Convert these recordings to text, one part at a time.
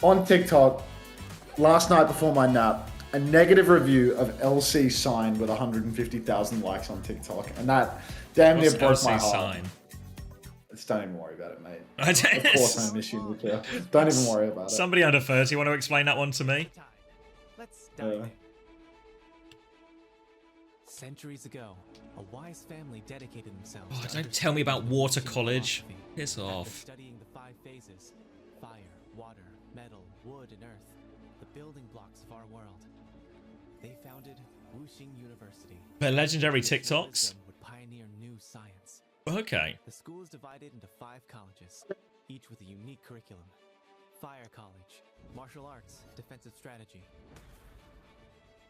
on TikTok last night before my nap a negative review of LC Sign with 150,000 likes on TikTok, and that damn near broke LC my heart. Sign? Don't even worry about it, mate. Of course I miss you, Lucia. Don't even worry about it. Somebody under 30 want to explain that one to me? Let's dive in. Centuries ago, a wise family dedicated themselves to don't tell me about water understanding college. philosophy. Piss After off. studying the 5 phases, fire, water, metal, wood, and earth, the building blocks of our world, they founded Wuxing University. They're legendary Their TikToks. wisdom would pioneer new science. Okay. The school is divided into 5 colleges, each with a unique curriculum. Fire College, martial arts, defensive strategy.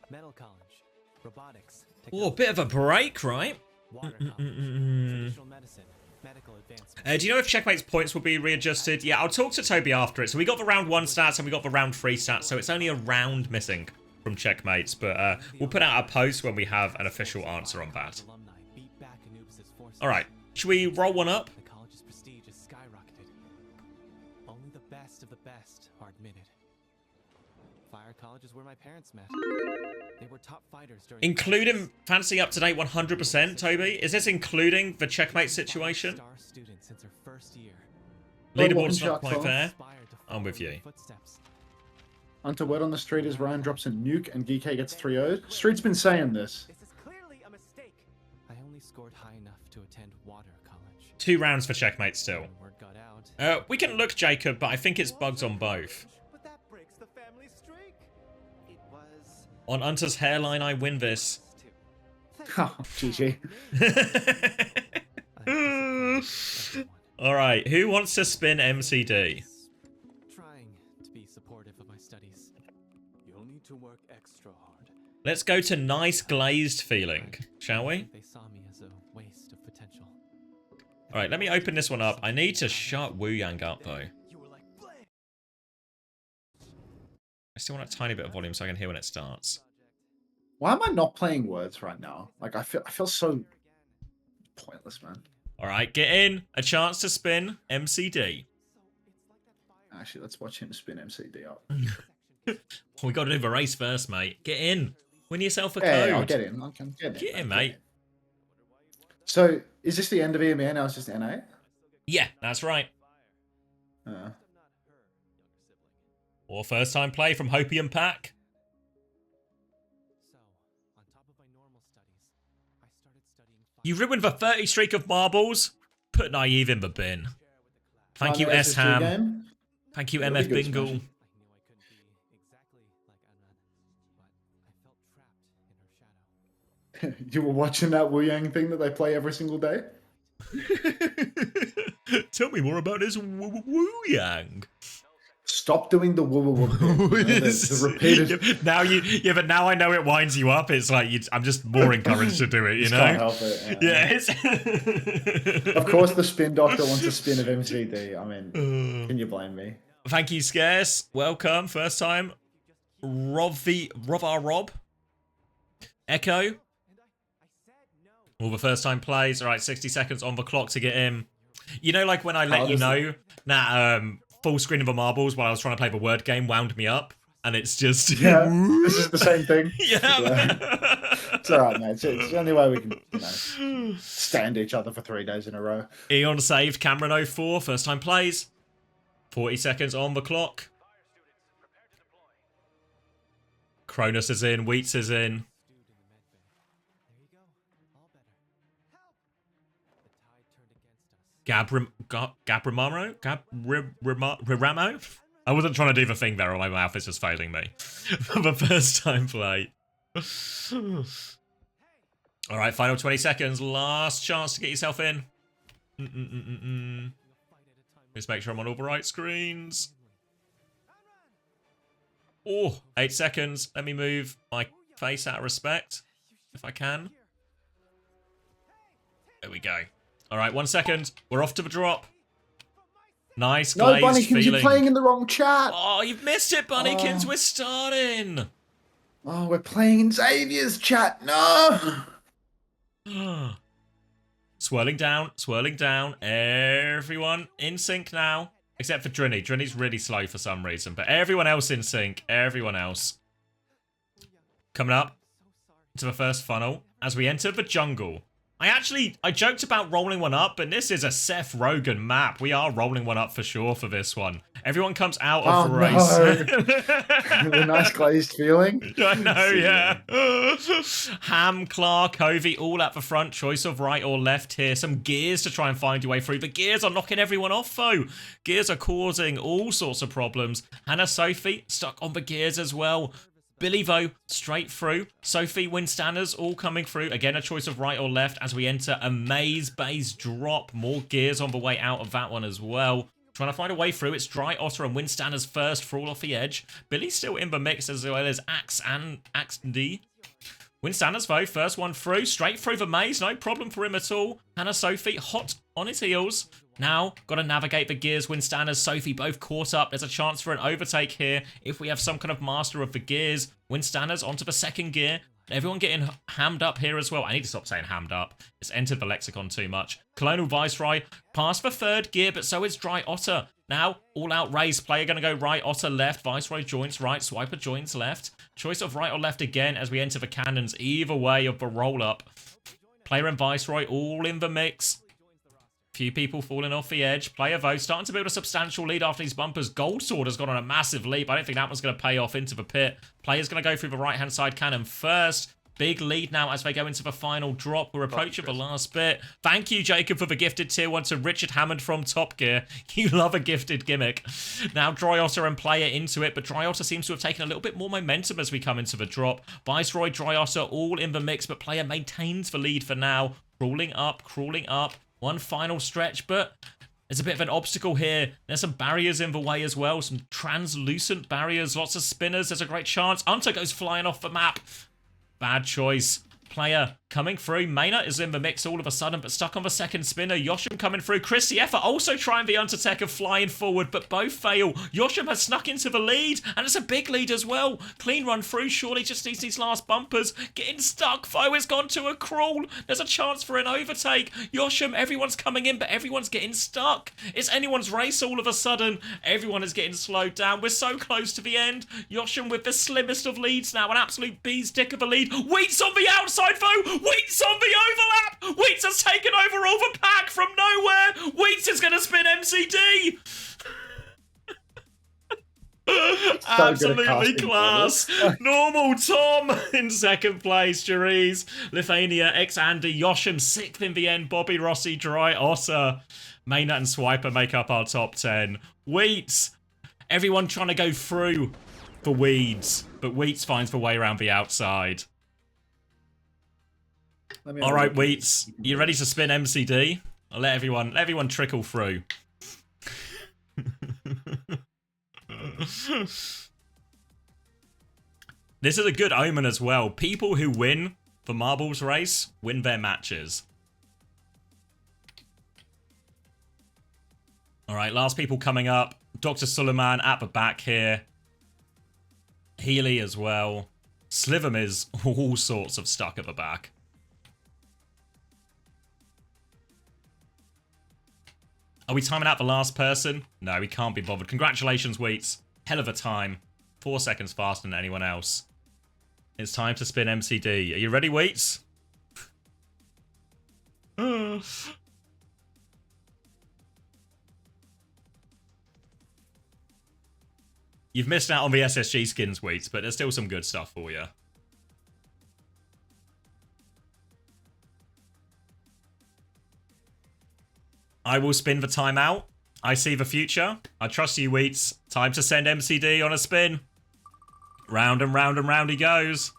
Metal College, robotics. Oh, a bit of a break, right? Water College, traditional medicine, medical advancement. Do you know if Checkmate's points will be readjusted? Yeah, I'll talk to Toby after it. So we got the round 1 stats and we got the round 3 stats, so it's only a round missing from Checkmates, but we'll put out a post when we have an official answer on that. Alright, should we roll one up? The college's prestige has skyrocketed. Only the best of the best are admitted. Fire College is where my parents met. They were top fighters during Including Fancy Up to Date 100%, Toby? Is this including the Checkmate situation? Star student since her first year. Leaderboard's not Shock quite Phone. fair. Inspired to I'm with follow in you. footsteps. Hunter, word on the street is Ryan drops a nuke and Geekay gets 3-0'd. Street's been saying this. This is clearly a mistake. I only scored high enough to attend Water College. 2 rounds for Checkmate still. When word got out, We can look, Jacob, but I think it's bugs on both. but that breaks the family streak. It was On Hunter's hairline, I win this. Oh, GG. Alright, who wants to spin MCD? Trying to be supportive of my studies. You'll need to work extra hard. Let's go to nice glazed feeling, shall we? They saw me as a waste of potential. Alright, let me open this one up. I need to shut Wu Yang up, though. You were like, "Blame." I still want a tiny bit of volume so I can hear when it starts. Why am I not playing words right now? Like I feel so pointless, man. Alright, get in. A chance to spin MCD. Actually, let's watch him spin MCD up. We got to do the race first, mate. Get in. Win yourself a code. Yeah, I'll get in. I can get in. Get in, mate. So, is this the end of EMEA now? It's just NA? Yeah, that's right. Or first time play from Hopium Pack. So, on top of my normal studies, I started studying You ruined the 30 streak of marbles. Put Naive in the bin. Thank you, SSG S-Ham. game? Thank you, It'll MF be good, Bingle. Smash. I knew I couldn't be exactly like Anran, but I felt trapped in her shadow. You were watching that Wu Yang thing that they play every single day? Tell me more about this Wu Yang. Stop doing the woo woo woo. The repeated. Now but now I know it winds you up. It's like I'm just more encouraged to do it. You Just know? can't help it. Yeah. It's Of course, the spin doctor wants a spin of MCD. I mean, can you blame me? Thank you, Scarce. Welcome. First time. Rob. Echo. All the first time plays. All right, 60 seconds on the clock to get in. You know, like when I let you know that full screen of the marbles while I was trying to play the word game wound me up, and it's just Yeah, this is the same thing. Yeah. It's alright, mate. It's the only way we can, stand each other for 3 days in a row. Eon saved. Cameron 04. First time plays. 40 seconds on the clock. Cronus is in. Wheats is in. Gabramamo? I wasn't trying to do the thing there, or my mouth is just failing me. For the first time play. Alright, final 20 seconds. Last chance to get yourself in. Just make sure I'm on all the right screens. Oh, 8 seconds. Let me move my face out of respect, if I can. There we go. All right, 1 second. We're off to the drop. Nice No, glazed Bunnykins, feeling. you're playing in the wrong chat. Oh, you've missed it, Bunnykins. We're starting. Oh, we're playing in Xavier's chat. No. Swirling down, swirling down. Everyone in sync now. Except for Drinny. Drinny's really slow for some reason. But everyone else in sync. Everyone else. Coming up to the first funnel as we enter the jungle. I joked about rolling one up, but this is a Seth Rogen map. We are rolling one up for sure for this one. Everyone comes out of the race. The nice glazed feeling. I know, yeah. Ham, Clark, Hovey, all at the front. Choice of right or left here. Some gears to try and find your way through. The gears are knocking everyone off, though. Gears are causing all sorts of problems. Hannah, Sophie, stuck on the gears as well. Billy, though, straight through. Sophie, Winstanners, all coming through. Again, a choice of right or left as we enter a maze base drop. More gears on the way out of that one as well. Trying to find a way through. It's Dry Otter and Winstanners first for all off the edge. Billy's still in the mix as well as Axe D. Winstanners, though, first one through. Straight through the maze. No problem for him at all. Hannah, Sophie, hot on his heels. Now, got to navigate the gears. Winstanners, Sophie both caught up. There's a chance for an overtake here if we have some kind of master of the gears. Winstanners onto the second gear. Everyone getting hammed up here as well. I need to stop saying hammed up. It's entered the lexicon too much. Colonel Viceroy past the third gear, but so is Dry Otter. Now, all-out race. Player going to go right, Otter left. Viceroy joins right. Swiper joins left. Choice of right or left again as we enter the cannons. Either way of the roll-up. Player and Viceroy all in the mix. Few people falling off the edge. Player, though, starting to build a substantial lead after these bumpers. Gold Sword has gone on a massive leap. I don't think that one's going to pay off into the pit. Player's going to go through the right-hand side cannon first. Big lead now as they go into the final drop. We're approaching the last bit. Thank you, Jacob, for the gifted tier 1 to Richard Hammond from Top Gear. You love a gifted gimmick. Now, Dry Otter and Player into it, but Dry Otter seems to have taken a little bit more momentum as we come into the drop. Viceroy, Dry Otter, all in the mix, but Player maintains the lead for now. Crawling up, crawling up. One final stretch, but there's a bit of an obstacle here. There's some barriers in the way as well. Some translucent barriers. Lots of spinners. There's a great chance. Unter goes flying off the map. Bad choice. Player coming through. Maynard is in the mix all of a sudden, but stuck on the second spinner. Yoshim coming through. Chris Siefa also trying the Undertaker flying forward, but both fail. Yoshim has snuck into the lead, and it's a big lead as well. Clean run through. Surely just needs these last bumpers. Getting stuck. Foe has gone to a crawl. There's a chance for an overtake. Yoshim, everyone's coming in, but everyone's getting stuck. It's anyone's race all of a sudden. Everyone is getting slowed down. We're so close to the end. Yoshim with the slimmest of leads now. An absolute bee's dick of a lead. Wheats on the outside, foe. Wheats on the overlap! Wheats has taken over all the pack from nowhere! Wheats is going to spin MCD! Absolutely class! Normal Tom in second place, Jerez, Lithuania, Andy, Yoshim 6th in the end, Bobby Rossi, Dry Otter, Maynard and Swiper make up our top 10. Wheats, everyone trying to go through for Weeds, but Wheats finds the way around the outside. All right, Wheats, you ready to spin MCD? I'll let everyone trickle through. This is a good omen as well. People who win the marbles race win their matches. All right, last people coming up. Dr. Suleiman at the back here. Healy as well. Slivum is all sorts of stuck at the back. Are we timing out the last person? No, we can't be bothered. Congratulations, Wheats. Hell of a time. 4 seconds faster than anyone else. It's time to spin MCD. Are you ready, Wheats? You've missed out on the SSG skins, Wheats, but there's still some good stuff for you. I will spin the timeout. I see the future. I trust you, Wheats. Time to send MCD on a spin. Round and round and round he goes.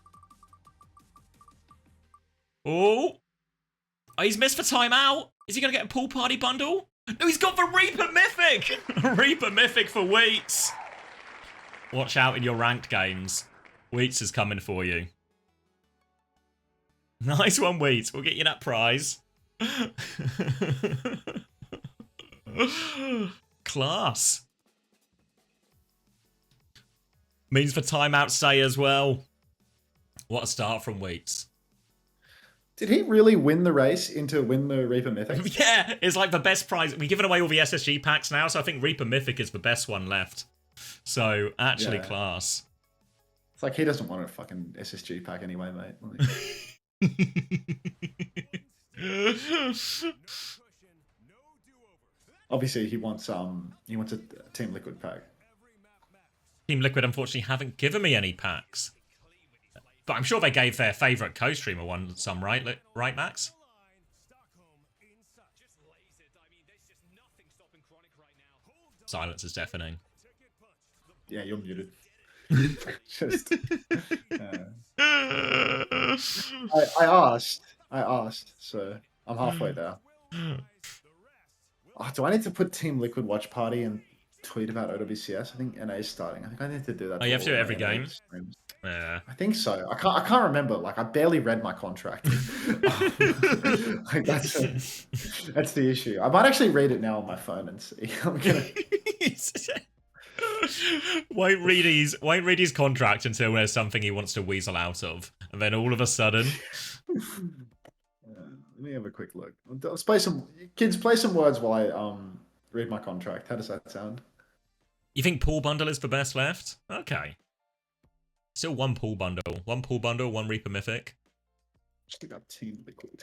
Oh. He's missed the timeout. Is he going to get a pool party bundle? No, he's got the Reaper Mythic. Reaper Mythic for Wheats. Watch out in your ranked games. Wheats is coming for you. Nice one, Wheats. We'll get you that prize. Class. Means for timeout stay as well. What a start from Wheats. Did he really win the race into win the Reaper Mythic? Yeah, it's like the best prize. We're giving away all the SSG packs now, so I think Reaper Mythic is the best one left. So, actually class. It's like he doesn't want a fucking SSG pack anyway, mate. Obviously, he wants a Team Liquid pack. Team Liquid, unfortunately, haven't given me any packs. But I'm sure they gave their favourite co-streamer one some, right, Max? Silence is deafening. Yeah, you're muted. Just, I asked, so I'm halfway there. Oh, do I need to put Team Liquid watch party and tweet about OWCS? I think NA is starting. I think I need to do that. Oh, you have to do it every game? Streams. Yeah. I think so. I can't remember. Like, I barely read my contract. Like, that's the issue. I might actually read it now on my phone and see. I'm gonna... won't read his contract until there's something he wants to weasel out of, and then all of a sudden. Let me have a quick look. Let's play some kids. Play some words while I read my contract. How does that sound? You think pool bundle is the best left? Okay. Still one pool bundle, one Reaper Mythic. Just got Team Liquid.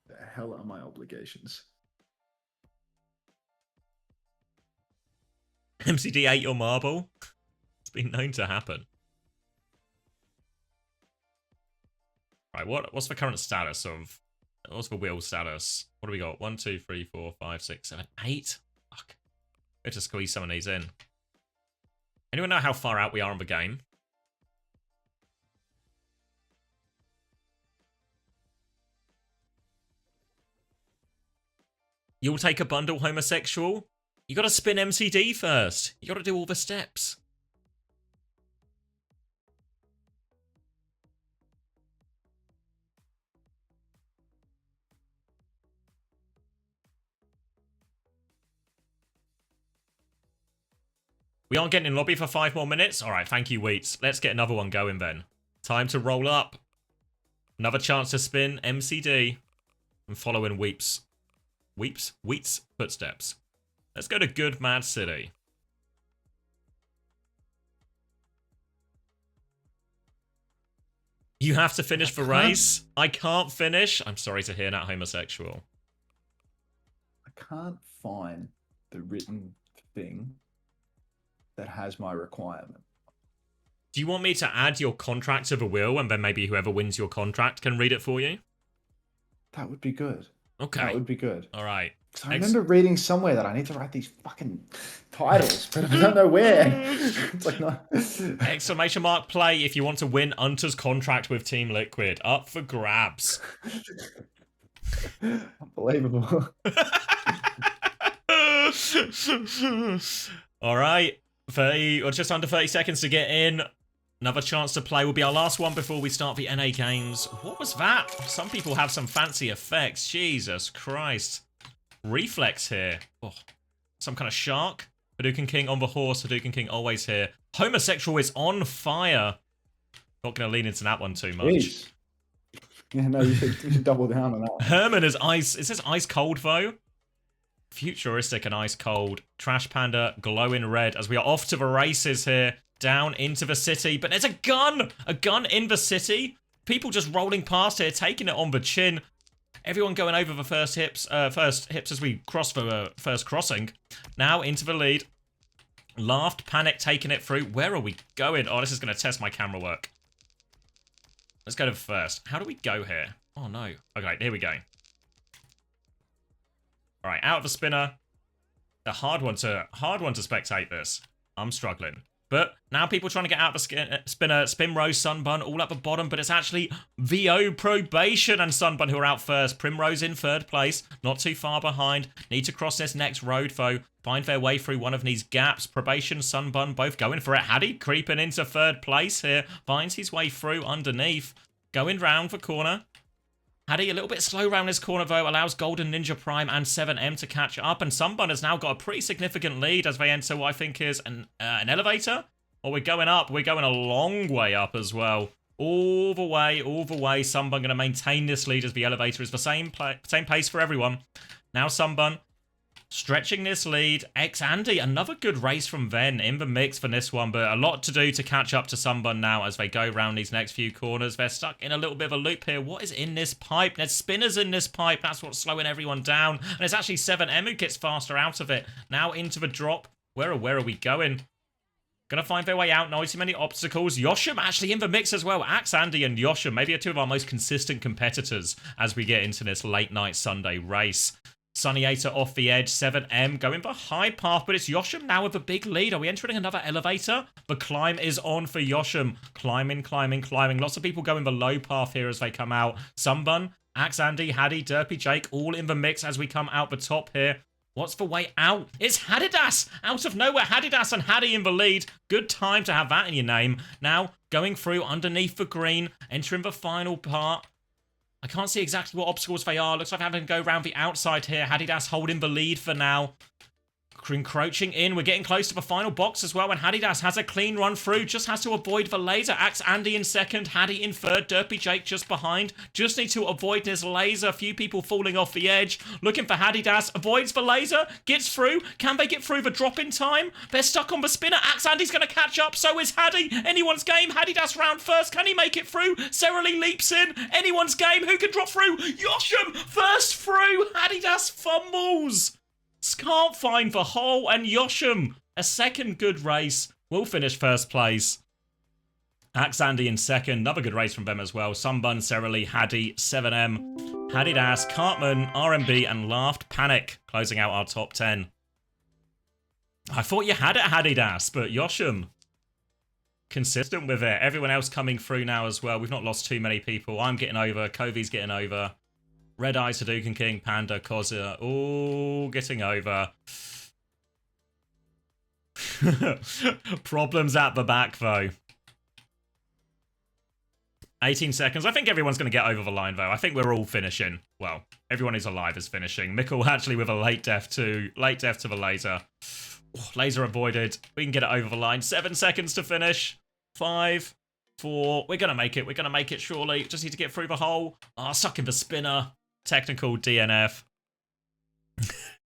The hell are my obligations? MCD ate your marble? It's been known to happen. Right, what's the current status of... What's the wheel status? What do we got? 1, 2, 3, 4, 5, 6, 7, 8? Fuck. We have to squeeze some of these in. Anyone know how far out we are in the game? You'll take a bundle, homosexual? You gotta spin MCD first. You gotta do all the steps. We aren't getting in lobby for 5 more minutes? Alright, thank you, Wheats. Let's get another one going then. Time to roll up. Another chance to spin MCD. And follow in Wheats' footsteps. Let's go to Good Mad City. You have to finish the race? I can't finish? I'm sorry to hear that, homosexual. I can't find the written thing that has my requirement. Do you want me to add your contract to the will, and then maybe whoever wins your contract can read it for you? That would be good. Okay. That would be good. All right. I remember reading somewhere that I need to write these fucking titles, but I don't know where. It's like, no. Exclamation mark play if you want to win Hunter's contract with Team Liquid. Up for grabs. Unbelievable. All right. 30 or just under 30 seconds to get in. Another chance to play will be our last one before we start the NA games. What was that? Some people have some fancy effects. Jesus Christ. Reflex here. Oh, some kind of shark. Hadouken King on the horse. Hadouken King always here. Homosexual is on fire. Not going to lean into that one too much. Jeez. Yeah, no, you should double down on that one. Herman is ice. It says ice cold though. Futuristic and ice cold. Trash Panda glowing red as we are off to the races here. Down into the city. But there's a gun! A gun in the city. People just rolling past here, taking it on the chin. Everyone going over the first hips as we cross the first crossing. Now into the lead. Laughed, Panic taking it through. Where are we going? Oh, this is going to test my camera work. Let's go to the first. How do we go here? Oh, no. Okay, here we go. All right, out of the spinner. A hard one to spectate this. I'm struggling. But now people trying to get out the spinner. Spinrose, Sunbun, all at the bottom. But it's actually VO, Probation, and Sunbun who are out first. Primrose in third place. Not too far behind. Need to cross this next road, though. Find their way through one of these gaps. Probation, Sunbun, both going for it. Haddy creeping into third place here. Finds his way through underneath. Going round the corner. Haddy a little bit slow around this corner, though. Allows Golden Ninja Prime and 7M to catch up. And Sunbun has now got a pretty significant lead as they enter what I think is an elevator. Or we're going up. We're going a long way up as well. All the way, all the way. Sunbun going to maintain this lead as the elevator is the same pace for everyone. Now Sunbun stretching this lead. Andy, another good race from Ven in the mix for this one, but a lot to do to catch up to Sunbun now as they go around these next few corners. They're stuck in a little bit of a loop here. What is in this pipe? There's spinners in this pipe. That's what's slowing everyone down. And it's actually 7M who gets faster out of it. Now into the drop. Where are we going? Gonna find their way out. Not too many obstacles. Yoshim actually in the mix as well. Andy and Yoshim, maybe two of our most consistent competitors as we get into this late night Sunday race. Sunniator off the edge. 7M going for high path, but it's Yoshim now with a big lead. Are we entering another elevator? The climb is on for Yoshim. Climbing, climbing, climbing. Lots of people going the low path here as they come out. Sunbun, Andy, Haddy, Derpy, Jake, all in the mix as we come out the top here. What's the way out? It's Hadidas! Out of nowhere, Hadidas and Haddy in the lead. Good time to have that in your name. Now, going through underneath the green, entering the final part. I can't see exactly what obstacles they are. Looks like I'm having to go around the outside here. Hadidas holding the lead for now. Encroaching in. We're getting close to the final box as well. And Hadidas has a clean run through. Just has to avoid the laser. Andy in second. Haddy in third. Derpy Jake just behind. Just need to avoid this laser. A few people falling off the edge. Looking for Hadidas. Avoids the laser. Gets through. Can they get through the drop in time? They're stuck on the spinner. Andy's going to catch up. So is Haddy. Anyone's game. Hadidas round first. Can he make it through? Serally leaps in. Anyone's game. Who can drop through? Yoshim first through. Hadidas fumbles. Can't find the hole, and Yoshim, a second good race, will finish first place. Andy in second, another good race from them as well. Sunbun, Serally, Haddy, 7M, Hadidas, Cartman, RMB, and Laughed Panic, closing out our top 10. I thought you had it, Hadidas, but Yoshim, consistent with it. Everyone else coming through now as well. We've not lost too many people. I'm getting over, Kovi's getting over. Red Eye, Hadouken King, Panda, Kozia, all getting over. Problems at the back, though. 18 seconds. I think everyone's going to get over the line, though. I think we're all finishing. Well, everyone who's alive is finishing. Mikkel actually with a late death too. Late death to the laser. Oh, laser avoided. We can get it over the line. 7 seconds to finish. 5, 4. We're going to make it. We're going to make it, surely. Just need to get through the hole. Ah, stuck in the spinner. Technical DNF.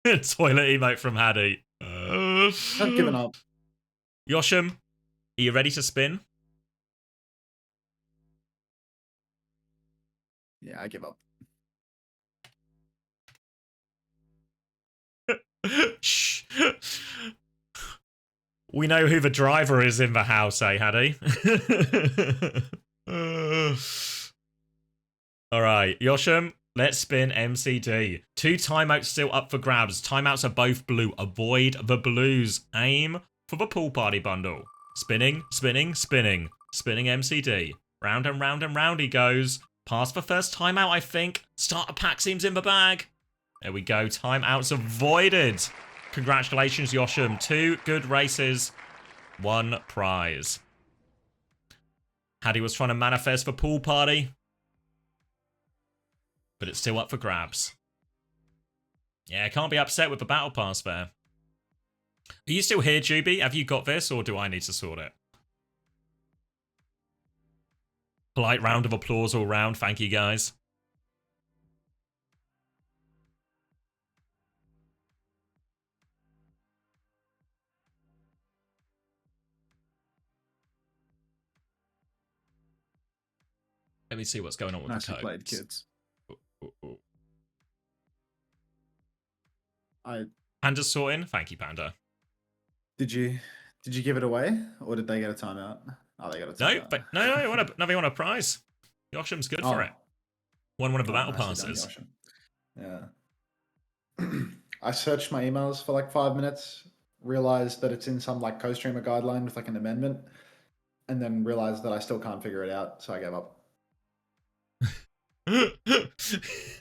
Toilet emote from Haddy. I've given up. Yoshim, are you ready to spin? Yeah, I give up. Shh. We know who the driver is in the house, eh, Haddy? Alright, Yoshim, let's spin MCD. 2 timeouts still up for grabs. Timeouts are both blue. Avoid the blues. Aim for the pool party bundle. Spinning, spinning, spinning. Spinning MCD. Round and round and round he goes. Past the first timeout, I think. Starter pack seems in the bag. There we go. Timeouts avoided. Congratulations, Yoshim. 2 good races. 1 prize. Haddy was trying to manifest the pool party, but it's still up for grabs. Yeah, can't be upset with the battle pass there. Are you still here, Juby? Have you got this, or do I need to sort it? Polite round of applause all round. Thank you, guys. Let me see what's going on with Nicely the played, codes. kids. Ooh. I Panda sorting. Thank you, Panda. did you give it away, or did they get a timeout? Oh, they got a timeout. No, but no, they want a prize. Yoshim's good for it. Won one of the battle passes. Yeah. I searched my emails for like 5 minutes, realized that it's in some like co-streamer guideline with like an amendment, and then realized that I still can't figure it out, so I gave up.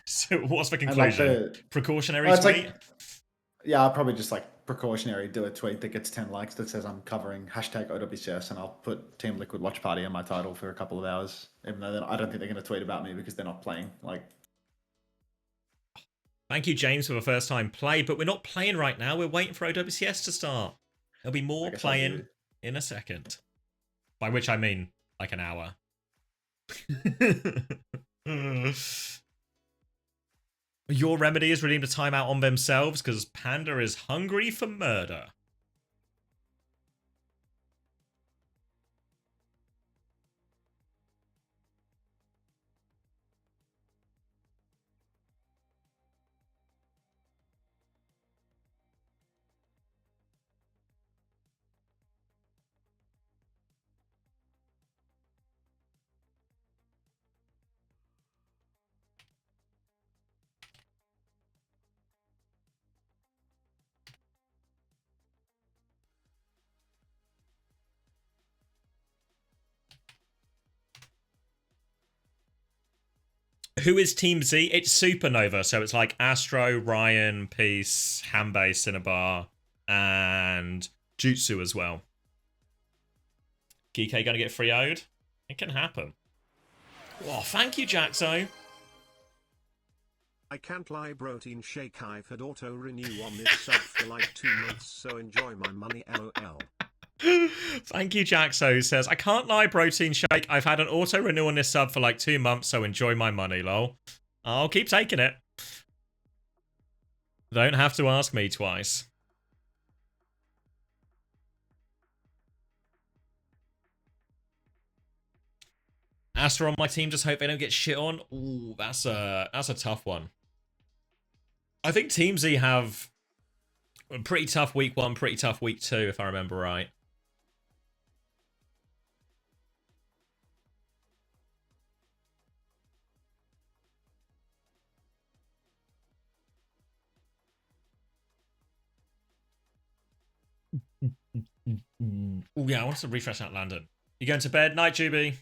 So what's the conclusion? Precautionary tweet? Like, yeah, I'll probably just like precautionary do a tweet that gets 10 likes that says I'm covering hashtag OWCS, and I'll put Team Liquid Watch Party in my title for a couple of hours, even though I don't think they're going to tweet about me because they're not playing. Like, thank you, James, for the first time play, but we're not playing right now. We're waiting for OWCS to start. There'll be more playing in a second. By which I mean like an hour. Your remedy is redeemed a timeout on themselves because Panda is hungry for murder. Who is Team Z? It's Supernova, so it's like Astro, Ryan, Peace, Hanbei, Cinnabar, and Jutsu as well. Geekay gonna get 3-0'd? It can happen. Oh, thank you, Jaxo. I can't lie, protein shake. I've had auto renew on this sub for like 2 months, so enjoy my money, lol. Thank you, Jaxo. Says, I can't lie, protein shake. I've had an auto renew on this sub for like 2 months, so enjoy my money, lol. I'll keep taking it. Don't have to ask me twice. Astra on my team, just hope they don't get shit on. Ooh, that's a tough one. I think Team Z have a pretty tough week 1, pretty tough week 2, if I remember right. Oh yeah, I want to refresh out Landon. You going to bed? Night, Juby.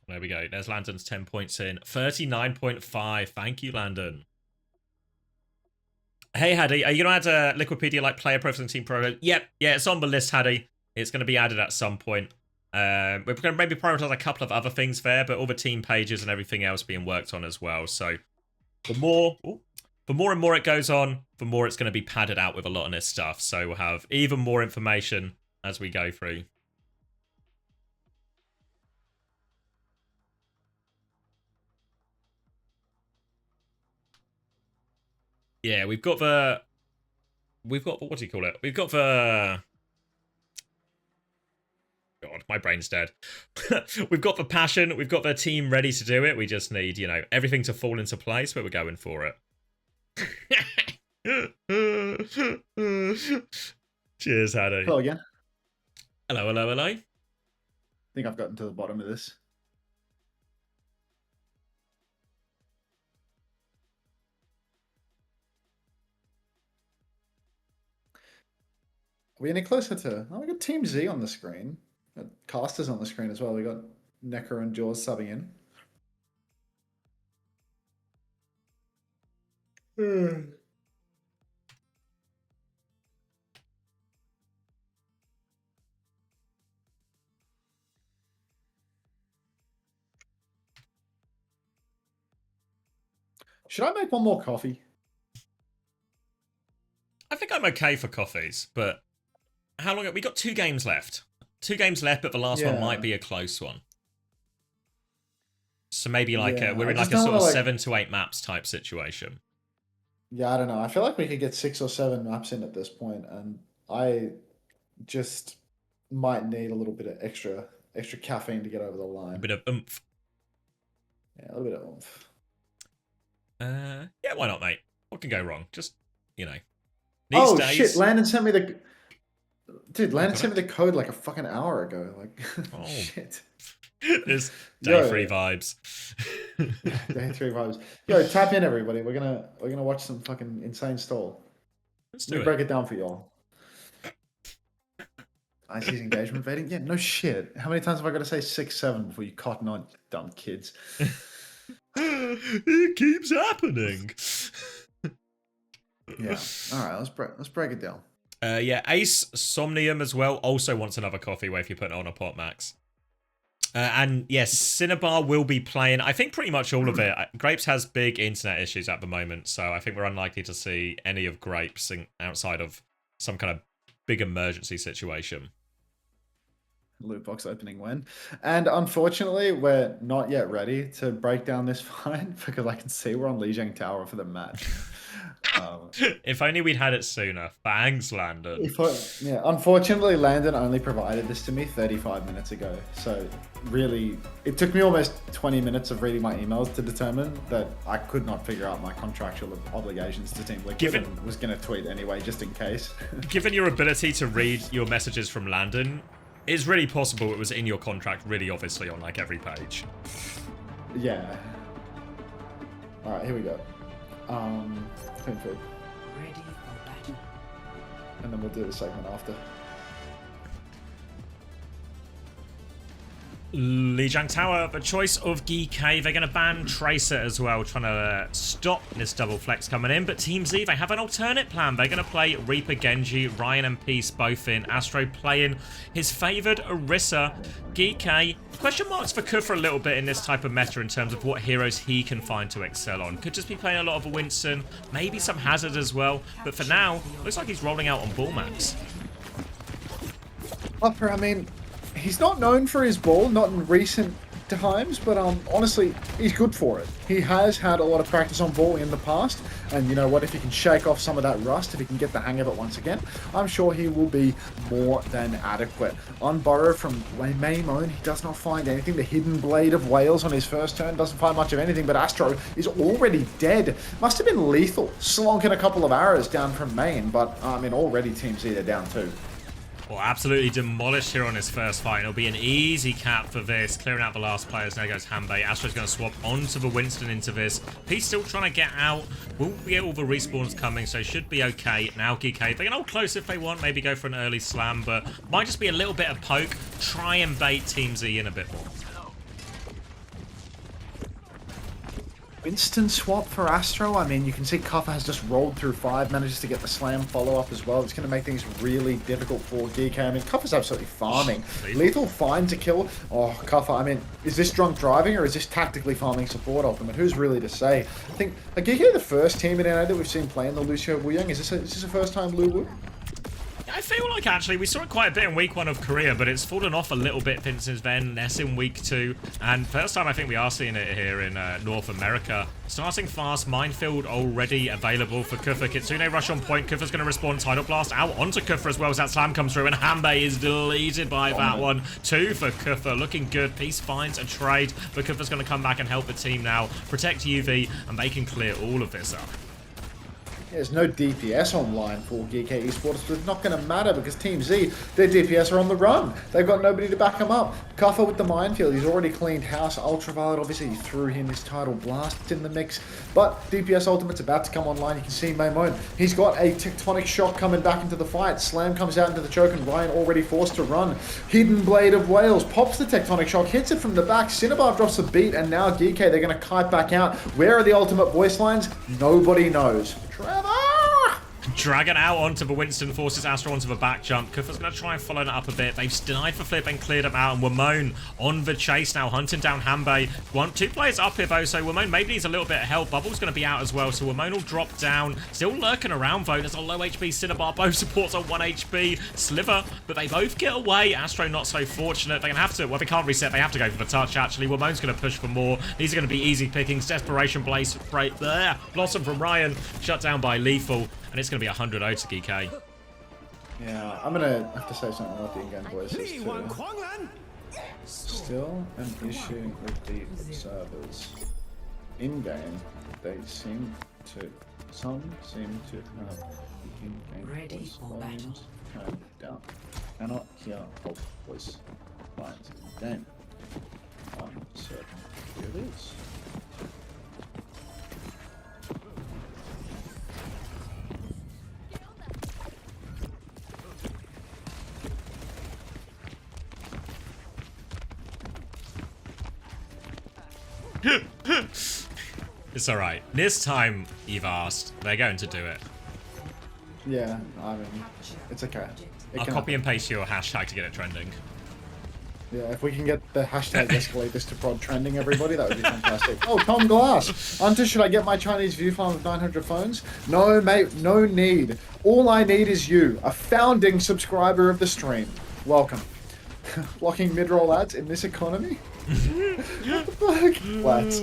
There we go. There's Landon's 10 points in. 39.5. Thank you, Landon. Hey, Haddy, are you going to add a Liquipedia like player profile and team pro? Yep. Yeah, it's on the list, Haddy. It's going to be added at some point. We're going to maybe prioritize a couple of other things there, but all the team pages and everything else being worked on as well. So the more and more it goes on, the more it's going to be padded out with a lot of this stuff. So we'll have even more information as we go through. Yeah, we've got what do you call it? We've got the God, my brain's dead. We've got the passion, we've got the team ready to do it. We just need, you know, everything to fall into place, but we're going for it. Cheers, Haddy. Hello again. Hello, hello, hello. I think I've gotten to the bottom of this. Are we any closer to... Oh, we got Team Z on the screen. Got Casters on the screen as well. We got Necker and Jaws subbing in. Should I make one more coffee? I think I'm okay for coffees, but how long? We got 2 games left. 2 games left, but the last one might be a close one. So maybe like we're in like a sort of 7 to 8 maps type situation. Yeah, I don't know. I feel like we could get 6 or 7 maps in at this point, and I just might need a little bit of extra caffeine to get over the line. A bit of oomph. Yeah, a little bit of oomph. Yeah, why not, mate? What can go wrong? Just, you know. These days... shit! Landon sent me the... Dude, Landon sent me the code like a fucking hour ago. Like, oh. Shit. There's day 3 vibes. Day 3 vibes. Yo, tap in, everybody. We're gonna watch some fucking insane stall. Let's do it. Break it down for y'all. IC's engagement vetting? Yeah, no shit. How many times have I got to say 6, 7 before you cotton on, you dumb kids? It keeps happening. Yeah. All right. Let's break it down. Yeah. Ace Somnium as well also wants another coffee where if you put it on a pot, Max. And yes, Cinnabar will be playing. I think pretty much all of it. Grapes has big internet issues at the moment, so I think we're unlikely to see any of Grapes outside of some kind of big emergency situation. Loot box opening when. And unfortunately, we're not yet ready to break down this fight because I can see we're on Lijiang Tower for the match. If only we'd had it sooner. Thanks, Landon. Unfortunately, Landon only provided this to me 35 minutes ago. So really, it took me almost 20 minutes of reading my emails to determine that I could not figure out my contractual obligations to Team Liquid and was going to tweet anyway, just in case. Given your ability to read your messages from Landon, it's really possible it was in your contract, really obviously, on like every page. Yeah. Alright, here we go. Clean food. Ready for battle. And then we'll do the segment after. Lijiang Tower, the choice of Geekay. They're going to ban Tracer as well, trying to stop this double flex coming in. But Team Z, they have an alternate plan. They're going to play Reaper Genji, Ryan and Peace both in. Astro playing his favoured Orisa. Geekay, question marks for Kufra a little bit in this type of meta in terms of what heroes he can find to excel on. Could just be playing a lot of a Winston, maybe some Hazard as well. But for now, looks like he's rolling out on Bullmax. Upper, I mean, he's not known for his ball, not in recent times, but honestly, he's good for it. He has had a lot of practice on ball in the past, and you know what, if he can shake off some of that rust, if he can get the hang of it once again, I'm sure he will be more than adequate. On Burrow from Maymone, he does not find anything. The hidden blade of Wales on his first turn doesn't find much of anything, but Astro is already dead. Must have been lethal, slonking a couple of arrows down from Main, but I mean, already Team Z are down too. Well, absolutely demolished here on his first fight. It'll be an easy cap for this. Clearing out the last players. Now goes Hanbei. Astro's going to swap onto the Winston into this. He's still trying to get out. Will get all the respawns coming, so should be okay. Now Geekay, they can hold close if they want. Maybe go for an early slam, but might just be a little bit of poke. Try and bait Team Z in a bit more. Winston swap for Astro. I mean, you can see Kuffa has just rolled through 5, manages to get the slam follow-up as well. It's going to make things really difficult for Geekay. I mean, Kuffa's absolutely farming. Lethal finds a kill. Oh, Kuffa, I mean, is this drunk driving or is this tactically farming support ultimate? Who's really to say? I think, are Geekay the first team in NA that we've seen playing the Lucio Wuyang? Is this a first time Lu Wu? I feel like actually we saw it quite a bit in week 1 of Korea, but it's fallen off a little bit since then. Less in week 2, and first time I think we are seeing it here in North America. Starting fast, Minefield already available for Kuffa. Kitsune rush on point. Kuffa's going to respond. Tidal Blast out onto Kuffa as well as that slam comes through, and Hanbei is deleted by that one. 2 for Kuffa, looking good. Peace finds a trade, but Kuffa's going to come back and help the team now, protect UV, and they can clear all of this up. There's no DPS online for Geekay Esports, but it's not going to matter because Team Z, their DPS are on the run. They've got nobody to back them up. Kuffa with the minefield, he's already cleaned house. Ultraviolet, obviously, he threw him his Tidal Blast in the mix. But DPS Ultimate's about to come online. You can see Maymone. He's got a Tectonic Shock coming back into the fight. Slam comes out into the choke, and Ryan already forced to run. Hidden Blade of Wales pops the Tectonic Shock, hits it from the back. Cinnabar drops the beat, and now Geekay, they're going to kite back out. Where are the ultimate voice lines? Nobody knows. Trevor! Dragon out onto the Winston, forces Astro onto the back jump. Kuffa's going to try and follow that up a bit. They've denied for flip and cleared him out. And Wamone on the chase now, hunting down Hanbei. 2 players up here, though, so Wamone maybe needs a little bit of help. Bubble's going to be out as well, so Wamone will drop down. Still lurking around, though. There's a low HP Cinnabar. Both supports on 1 HP. Sliver, but they both get away. Astro not so fortunate. They're going to have to, well, they can't reset. They have to go for the touch, actually. Wamone's going to push for more. These are going to be easy pickings. Desperation Blaze right there. Blossom from Ryan, shut down by Lethal. And it's going to be 100-0 to Geekay. Yeah, I'm going to have to say something about the in-game voices too. Still an issue with the observers. In-game, some seem to have in-game voice volumes turned down. Cannot hear alt voice lines in game. I'm certain here it is. It's alright. This time, you've asked. They're going to do it. Yeah, I mean, it's okay. I'll copy and paste your hashtag to get it trending. Yeah, if we can get the hashtag escalate this to prod trending, everybody, that would be fantastic. Oh, Tom Glass. Hunter, should I get my Chinese view farm of 900 phones? No, mate, no need. All I need is you, a founding subscriber of the stream. Welcome. Blocking mid-roll ads in this economy? What the fuck? Let's.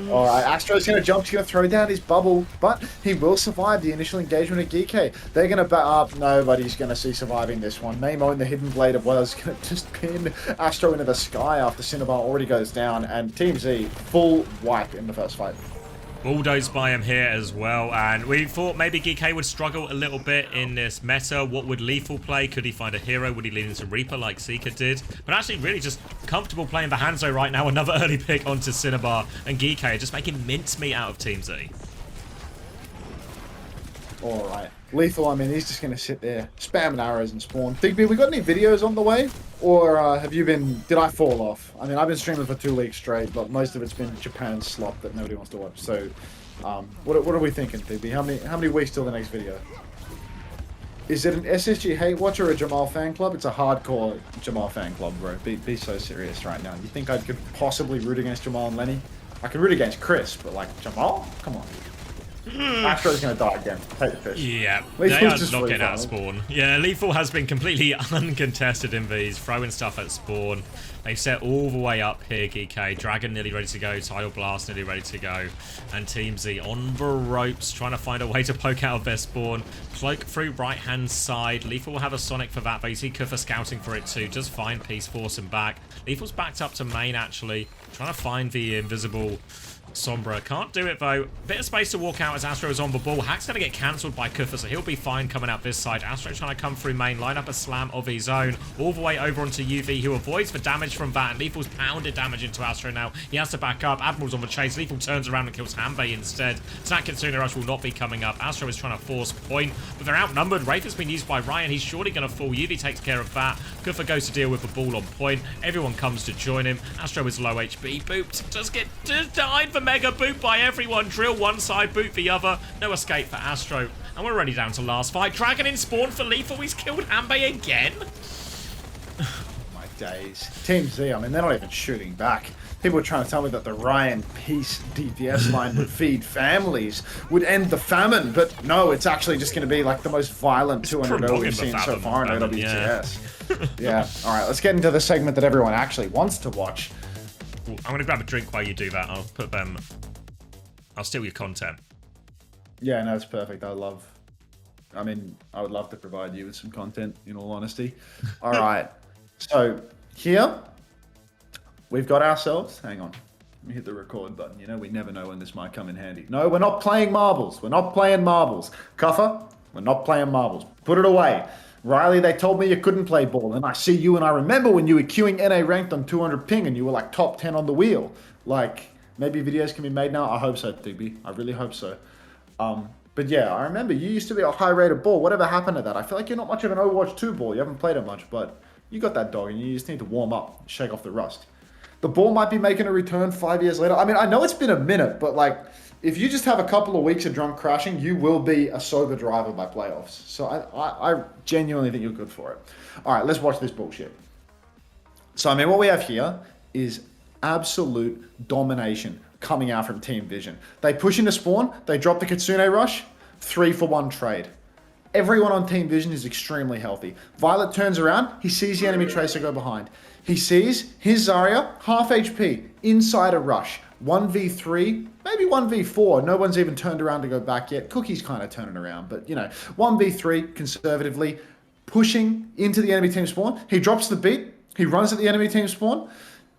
Alright, Astro's gonna jump, he's gonna throw down his bubble, but he will survive the initial engagement of Geekay. They're gonna back up, nobody's gonna see surviving this one. Nemo and the Hidden Blade of Weather's gonna just pin Astro into the sky after Cinnabar already goes down, and Team Z full wipe in the first fight. Bulldozed by him here as well, and we thought maybe Geekay would struggle a little bit in this meta. What would Lethal play? Could he find a hero? Would he lean into Reaper like Seeker did? But actually really just comfortable playing the Hanzo right now. Another early pick onto Cinnabar, and Geekay just making mincemeat out of Team Z. Alright. Lethal, I mean, he's just going to sit there, spamming arrows and spawn. Digby, we got any videos on the way? Or have you been... Did I fall off? I mean, I've been streaming for 2 weeks straight, but most of it's been Japan slop that nobody wants to watch. So, what are we thinking, Digby? How many weeks till the next video? Is it an SSG hate watch or a Jamal fan club? It's a hardcore Jamal fan club, bro. Be so serious right now. You think I could possibly root against Jamal and Lenny? I could root against Chris, but like, Jamal? Come on. Astro's gonna die again. Take the fish. Yeah, Lethal's they are just not really getting out of spawn. Yeah, Lethal has been completely uncontested in these, throwing stuff at spawn. They've set all the way up here, Geekay. Dragon nearly ready to go, Tidal Blast nearly ready to go. And Team Z on the ropes, trying to find a way to poke out of their spawn. Cloak through right-hand side. Lethal will have a Sonic for that, but you see Kufa scouting for it too. Just find Peace, force him back. Lethal's backed up to main, actually. Trying to find the invisible Sombra. Can't do it, though. Bit of space to walk out as Astro is on the ball. Hack's going to get cancelled by Kufa, so he'll be fine coming out this side. Astro trying to come through main, line up a slam of his own, all the way over onto UV, who avoids the damage from that, and Lethal's pounded damage into Astro now. He has to back up. Admiral's on the chase. Lethal turns around and kills Hanbei instead. Snack Kitsune Rush will not be coming up. Astro is trying to force point, but they're outnumbered. Wraith has been used by Ryan. He's surely going to fall. UV takes care of that. Kufa goes to deal with the ball on point. Everyone comes to join him. Astro is low HP. Booped. Just died for Mega Boop by everyone. Drill one side, boot the other. No escape for Astro. And we're already down to last fight. Dragon in spawn for Lethal. He's killed Hanbei again. My days. Team Z, I mean, they're not even shooting back. People are trying to tell me that the Ryan Peace DPS line would feed families, would end the famine, but no, it's actually just going to be like the most violent 200 we've seen so far in OWCS. Yeah. All right, let's get into the segment that everyone actually wants to watch. Ooh, I'm going to grab a drink while you do that. I'll put them... I'll steal your content. Yeah, no, it's perfect. I would love to provide you with some content, in all honesty. All right. So here, we've got ourselves... Hang on. Let me hit the record button. You know, we never know when this might come in handy. No, we're not playing marbles. We're not playing marbles. Cuffer, we're not playing marbles. Put it away. Riley, they told me you couldn't play ball. And I see you, and I remember when you were queuing NA ranked on 200 ping, and you were like top 10 on the wheel. Like... Maybe videos can be made now. I hope so, Digby. I really hope so. But yeah, I remember you used to be a high-rated ball. Whatever happened to that? I feel like you're not much of an Overwatch 2 ball. You haven't played it much, but you got that dog, and you just need to warm up, shake off the rust. The ball might be making a return 5 years later. I mean, I know it's been a minute, but like, if you just have a couple of weeks of drunk crashing, you will be a sober driver by playoffs. So I genuinely think you're good for it. All right, let's watch this bullshit. So, I mean, what we have here is absolute domination coming out from Team Vision. They push into spawn, they drop the Kitsune Rush, 3-for-1 trade. Everyone on Team Vision is extremely healthy. Violet turns around, he sees the enemy Tracer go behind. He sees his Zarya, half HP, inside a rush. 1v3, maybe 1v4. No one's even turned around to go back yet. Cookie's kind of turning around, but you know, 1v3 conservatively, pushing into the enemy team spawn. He drops the beat, he runs at the enemy team spawn.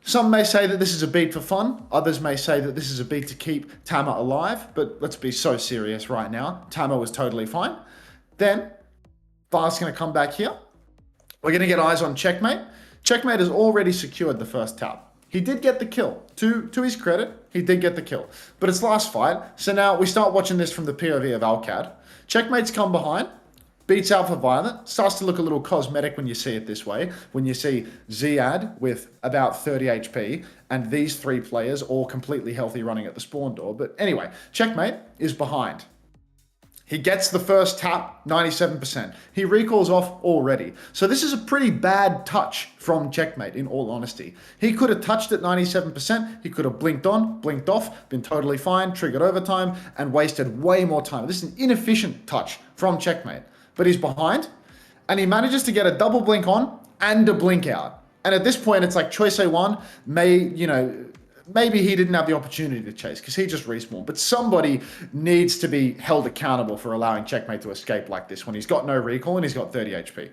Some may say that this is a beat for fun. Others may say that this is a beat to keep Tama alive. But let's be so serious right now. Tama was totally fine. Then, Var's going to come back here. We're going to get eyes on Checkmate. Checkmate has already secured the first tap. He did get the kill. To his credit, he did get the kill. But it's last fight. So now we start watching this from the POV of Alcad. Checkmate's come behind. Beats out for Violet. Starts to look a little cosmetic when you see it this way. When you see Ziad with about 30 HP and these three players all completely healthy running at the spawn door. But anyway, Checkmate is behind. He gets the first tap, 97%. He recalls off already. So this is a pretty bad touch from Checkmate, in all honesty. He could have touched at 97%. He could have blinked on, blinked off, been totally fine, triggered overtime, and wasted way more time. This is an inefficient touch from Checkmate. But he's behind, and he manages to get a double blink on and a blink out. And at this point, it's like choice A1 maybe he didn't have the opportunity to chase because he just respawned. But somebody needs to be held accountable for allowing Checkmate to escape like this when he's got no recall and he's got 30 HP.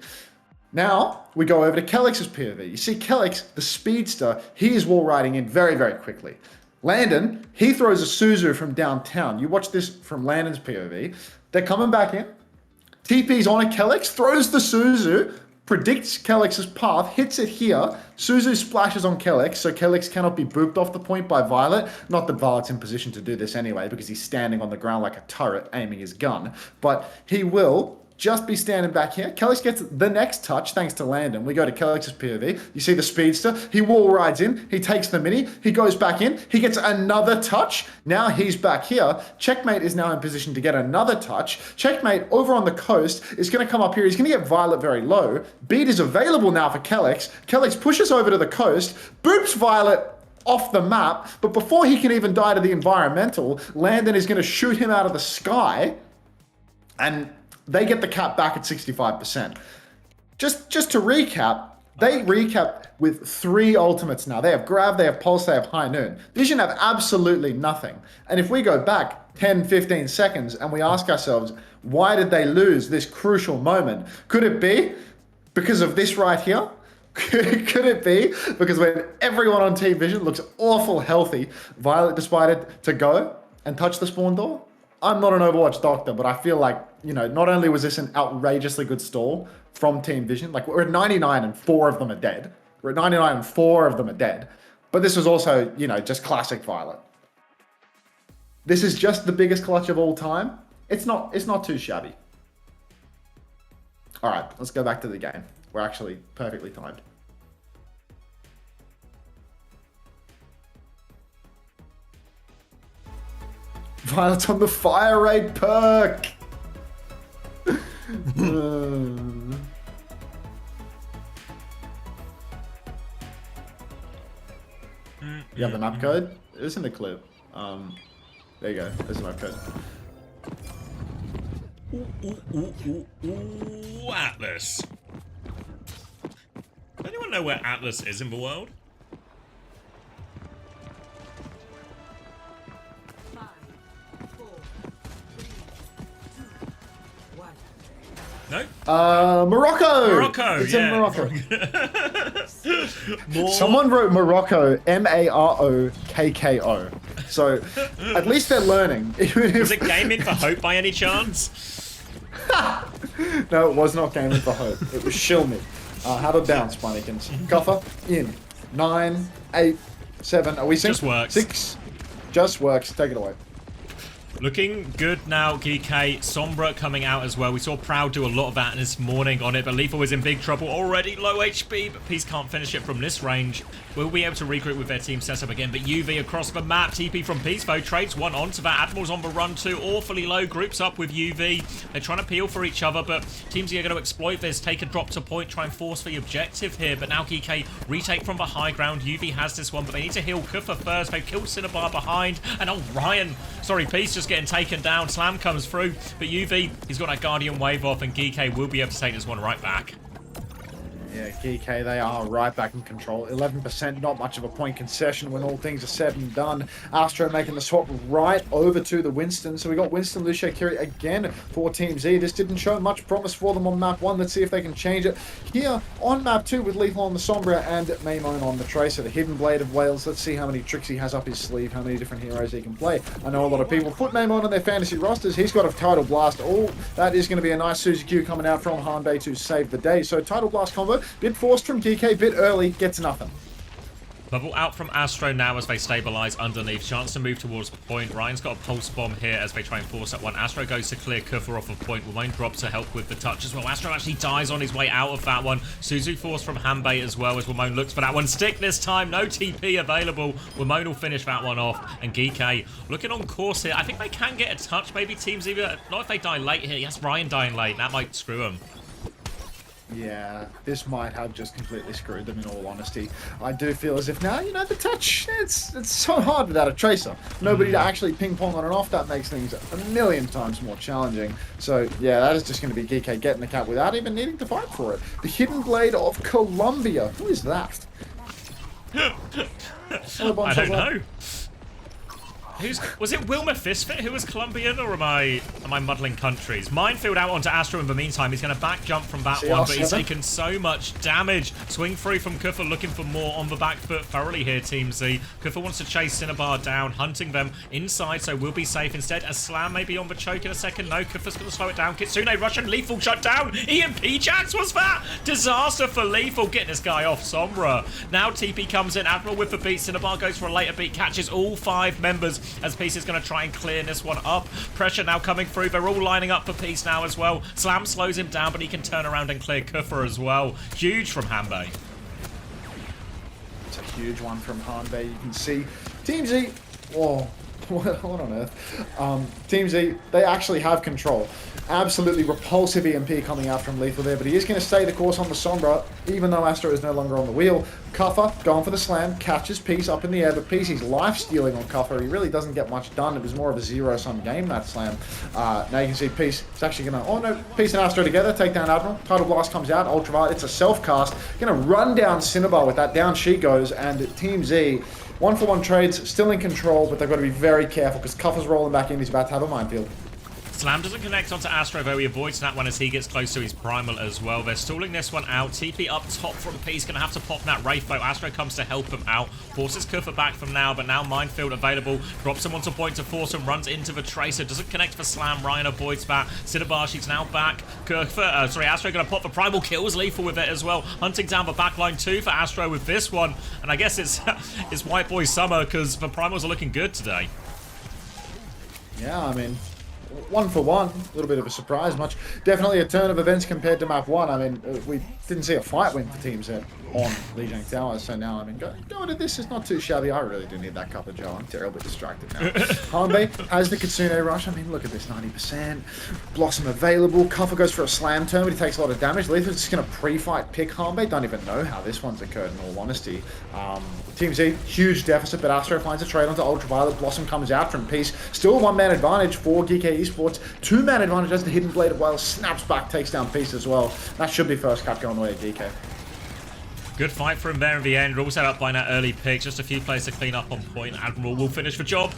Now, we go over to Kelix's POV. You see Kelix, the speedster, he is wall riding in very, very quickly. Landon, he throws a Suzu from downtown. You watch this from Landon's POV. They're coming back in. TP's on a Kelix, throws the Suzu, predicts Kelix's path, hits it here. Suzu splashes on Kelix, so Kelix cannot be booped off the point by Violet. Not that Violet's in position to do this anyway, because he's standing on the ground like a turret, aiming his gun. But he will just be standing back here. Kelix gets the next touch, thanks to Landon. We go to Kelix's POV. You see the speedster. He wall rides in. He takes the mini. He goes back in. He gets another touch. Now he's back here. Checkmate is now in position to get another touch. Checkmate over on the coast is going to come up here. He's going to get Violet very low. Beat is available now for Kelix. Kelix pushes over to the coast, boops Violet off the map, but before he can even die to the environmental, Landon is going to shoot him out of the sky, and they get the cap back at 65%. Just to recap, they recap with 3 ultimates now. They have Grav, they have Pulse, they have High Noon. Vision have absolutely nothing. And if we go back 10, 15 seconds and we ask ourselves, why did they lose this crucial moment? Could it be because of this right here? Could it be because when everyone on Team Vision looks awful healthy, Violet decided to go and touch the spawn door? I'm not an Overwatch doctor, but I feel like, not only was this an outrageously good stall from Team Vision, like we're at 99 and 4 of them are dead. We're at 99 and 4 of them are dead. But this was also, just classic Violet. This is just the biggest clutch of all time. It's not too shabby. All right, let's go back to the game. We're actually perfectly timed. Violet's on the fire raid perk. You have the map code? It was in the clip. There you go. There's the map code. Ooh, Atlas. Does anyone know where Atlas is in the world? No? Morocco! Morocco, it's yeah. in Morocco. Someone wrote Morocco, Marokko. So, at least they're learning. Was it Gaming for Hope by any chance? No, it was not Gaming for Hope. It was Shill Me. Have a bounce, Bunnikins. Guffer, in. 9, 8, 7. Are we synced? Just works. 6. Just works. Take it away. Looking good now, Geekay. Sombra coming out as well. We saw Proud do a lot of that this morning on it, but Lethal is in big trouble. Already low HP, but Peace can't finish it from this range. We'll be able to regroup with their team setup again, but UV across the map. TP from Peace, though, trades one onto that. Admiral's on the run too. Awfully low. Groups up with UV. They're trying to peel for each other, but teams are going to exploit this. Take a drop to point, try and force the objective here, but now Geekay retake from the high ground. UV has this one, but they need to heal Kufa first. They've killed Cinnabar behind, and Peace just getting taken down. Slam comes through, but UV, he's got that Guardian wave off, and Geekay will be able to take this one right back. Yeah, Geekay, they are right back in control. 11%, not much of a point concession when all things are said and done. Astro making the swap right over to the Winston. So we got Winston, Lucio, Kiri again for Team Z. This didn't show much promise for them on map 1. Let's see if they can change it here on map 2 with Lethal on the Sombra and Maimon on the Tracer. The Hidden Blade of Wales. Let's see how many tricks he has up his sleeve, how many different heroes he can play. I know a lot of people put Maimon on their fantasy rosters. He's got a Tidal Blast. Oh, that is going to be a nice Suzy Q coming out from Hanbei to save the day. So Tidal Blast combo. Bit forced from Geekay, bit early, gets nothing. Bubble out from Astro now as they stabilize underneath. Chance to move towards point. Ryan's got a pulse bomb here as they try and force that one. Astro goes to clear Kuffer off of point. Wayne drops to help with the touch as well. Astro actually dies on his way out of that one. Suzu force from Hanbei as well as Wamone looks for that one. Stick this time. No TP available. Wamone will finish that one off. And Geekay looking on course here. I think they can get a touch. Maybe teams either... Not if they die late here. Yes, Ryan dying late. That might screw them. Yeah, this might have just completely screwed them, in all honesty. I do feel as if now, you know, the touch, it's so hard without a tracer. Nobody to actually ping-pong on and off. That makes things a million times more challenging. So, yeah, that is just going to be Geekay getting the cap without even needing to fight for it. The Hidden Blade of Colombia. Who is that? I don't know. Was it Wilmer Fistfit who was Colombian, or am I muddling countries? Minefield out onto Astro in the meantime. He's going to back jump from that one, but he's taken so much damage. Swing free from Kuffer, looking for more on the back foot thoroughly here, Team Z. Kuffer wants to chase Cinnabar down, hunting them inside, so we'll be safe. Instead, a slam maybe on the choke in a second. No, Kuffer's going to slow it down. Kitsune, Russian Lethal shut down. EMP Jax, what's that? Disaster for Lethal, getting this guy off Sombra. Now TP comes in, Admiral with the beat. Cinnabar goes for a later beat, catches all 5 members. As Peace is going to try and clear this one up. Pressure now coming through. They're all lining up for Peace now as well. Slam slows him down, but he can turn around and clear Kuffer as well. Huge from Hanbei. It's a huge one from Hanbei. You can see Team Z... Whoa. What on earth? Team Z, they actually have control. Absolutely repulsive EMP coming out from Lethal there, but he is going to stay the course on the Sombra, even though Astro is no longer on the wheel. Kuffer going for the slam, catches Peace up in the air, but Peace, he's life-stealing on Kuffer. He really doesn't get much done. It was more of a zero-sum game, that slam. Now you can see Peace is actually going to... Oh no, Peace and Astro together, take down Admiral. Tidal Blast comes out, Ultraviolet, it's a self-cast. Going to run down Cinnabar with that. Down she goes, and Team Z... 1-for-1 trades, still in control, but they've got to be very careful because Kuffer's rolling back in. He's about to have a minefield. Slam doesn't connect onto Astro, though he avoids that one as he gets close to his primal as well. They're stalling this one out. TP up top from Peace, going to have to pop that Wraith though. Astro comes to help him out. Forces Kuffer back from now, but now minefield available. Drops him onto point to force him, runs into the Tracer. Doesn't connect for Slam. Ryan avoids that. Cinnabar, she's now back. Astro going to pop the primal, kills Lethal with it as well. Hunting down the backline too for Astro with this one. And I guess it's White Boy Summer because the primals are looking good today. Yeah, I mean... 1-for-1, a little bit of a surprise. Definitely a turn of events compared to map 1. I mean, we didn't see a fight win for Team Z on Lijiang Tower, so now, I mean, going to this is not too shabby. I really do need that cup of Joe. I'm terribly distracted now. Hanbei has the Kitsune rush. I mean, look at this, 90%. Blossom available. Kuffer goes for a slam turn, but he takes a lot of damage. Lethal's just going to pre-fight pick Hanbei. Don't even know how this one's occurred, in all honesty. Team Z, huge deficit, but Astro finds a trade onto Ultraviolet. Blossom comes out from Peace. Still 1-man advantage for Geekay Esports. 2-man advantage as the Hidden Blade of Wales snaps back, takes down Peace as well. That should be first cap going away at Geekay. Good fight for him there in the end. We're all set up by that early pick. Just a few players to clean up on point. Admiral will finish the job.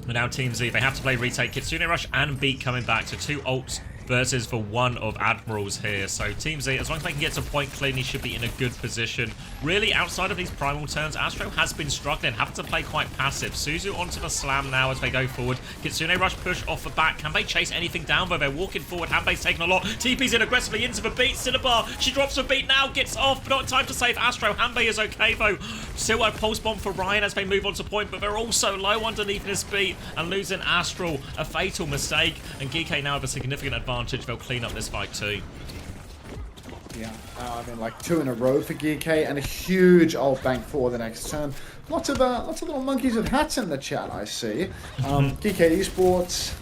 But now Team Z, they have to play retake. Kitsune Rush and Beat coming back to 2 ults versus for 1 of Admirals here. So Team Z, as long as they can get to point clean, he should be in a good position. Really, outside of these primal turns, Astro has been struggling, having to play quite passive. Suzu onto the slam now as they go forward. Kitsune Rush push off the back. Can they chase anything down though? They're walking forward. Hanbei's taking a lot. TP's in aggressively into the beat. Cinnabar, she drops the beat now, gets off, but not time to save Astro. Hanbei is okay though. Still a pulse bomb for Ryan as they move on to point, but they're also low underneath this beat and losing Astral. A fatal mistake, and Geekay now have a significant advantage. They'll clean up this fight too. Yeah, I mean, like 2 in a row for Geekay and a huge ult bank for the next turn. Lots of little monkeys with hats in the chat, I see. Geekay Esports,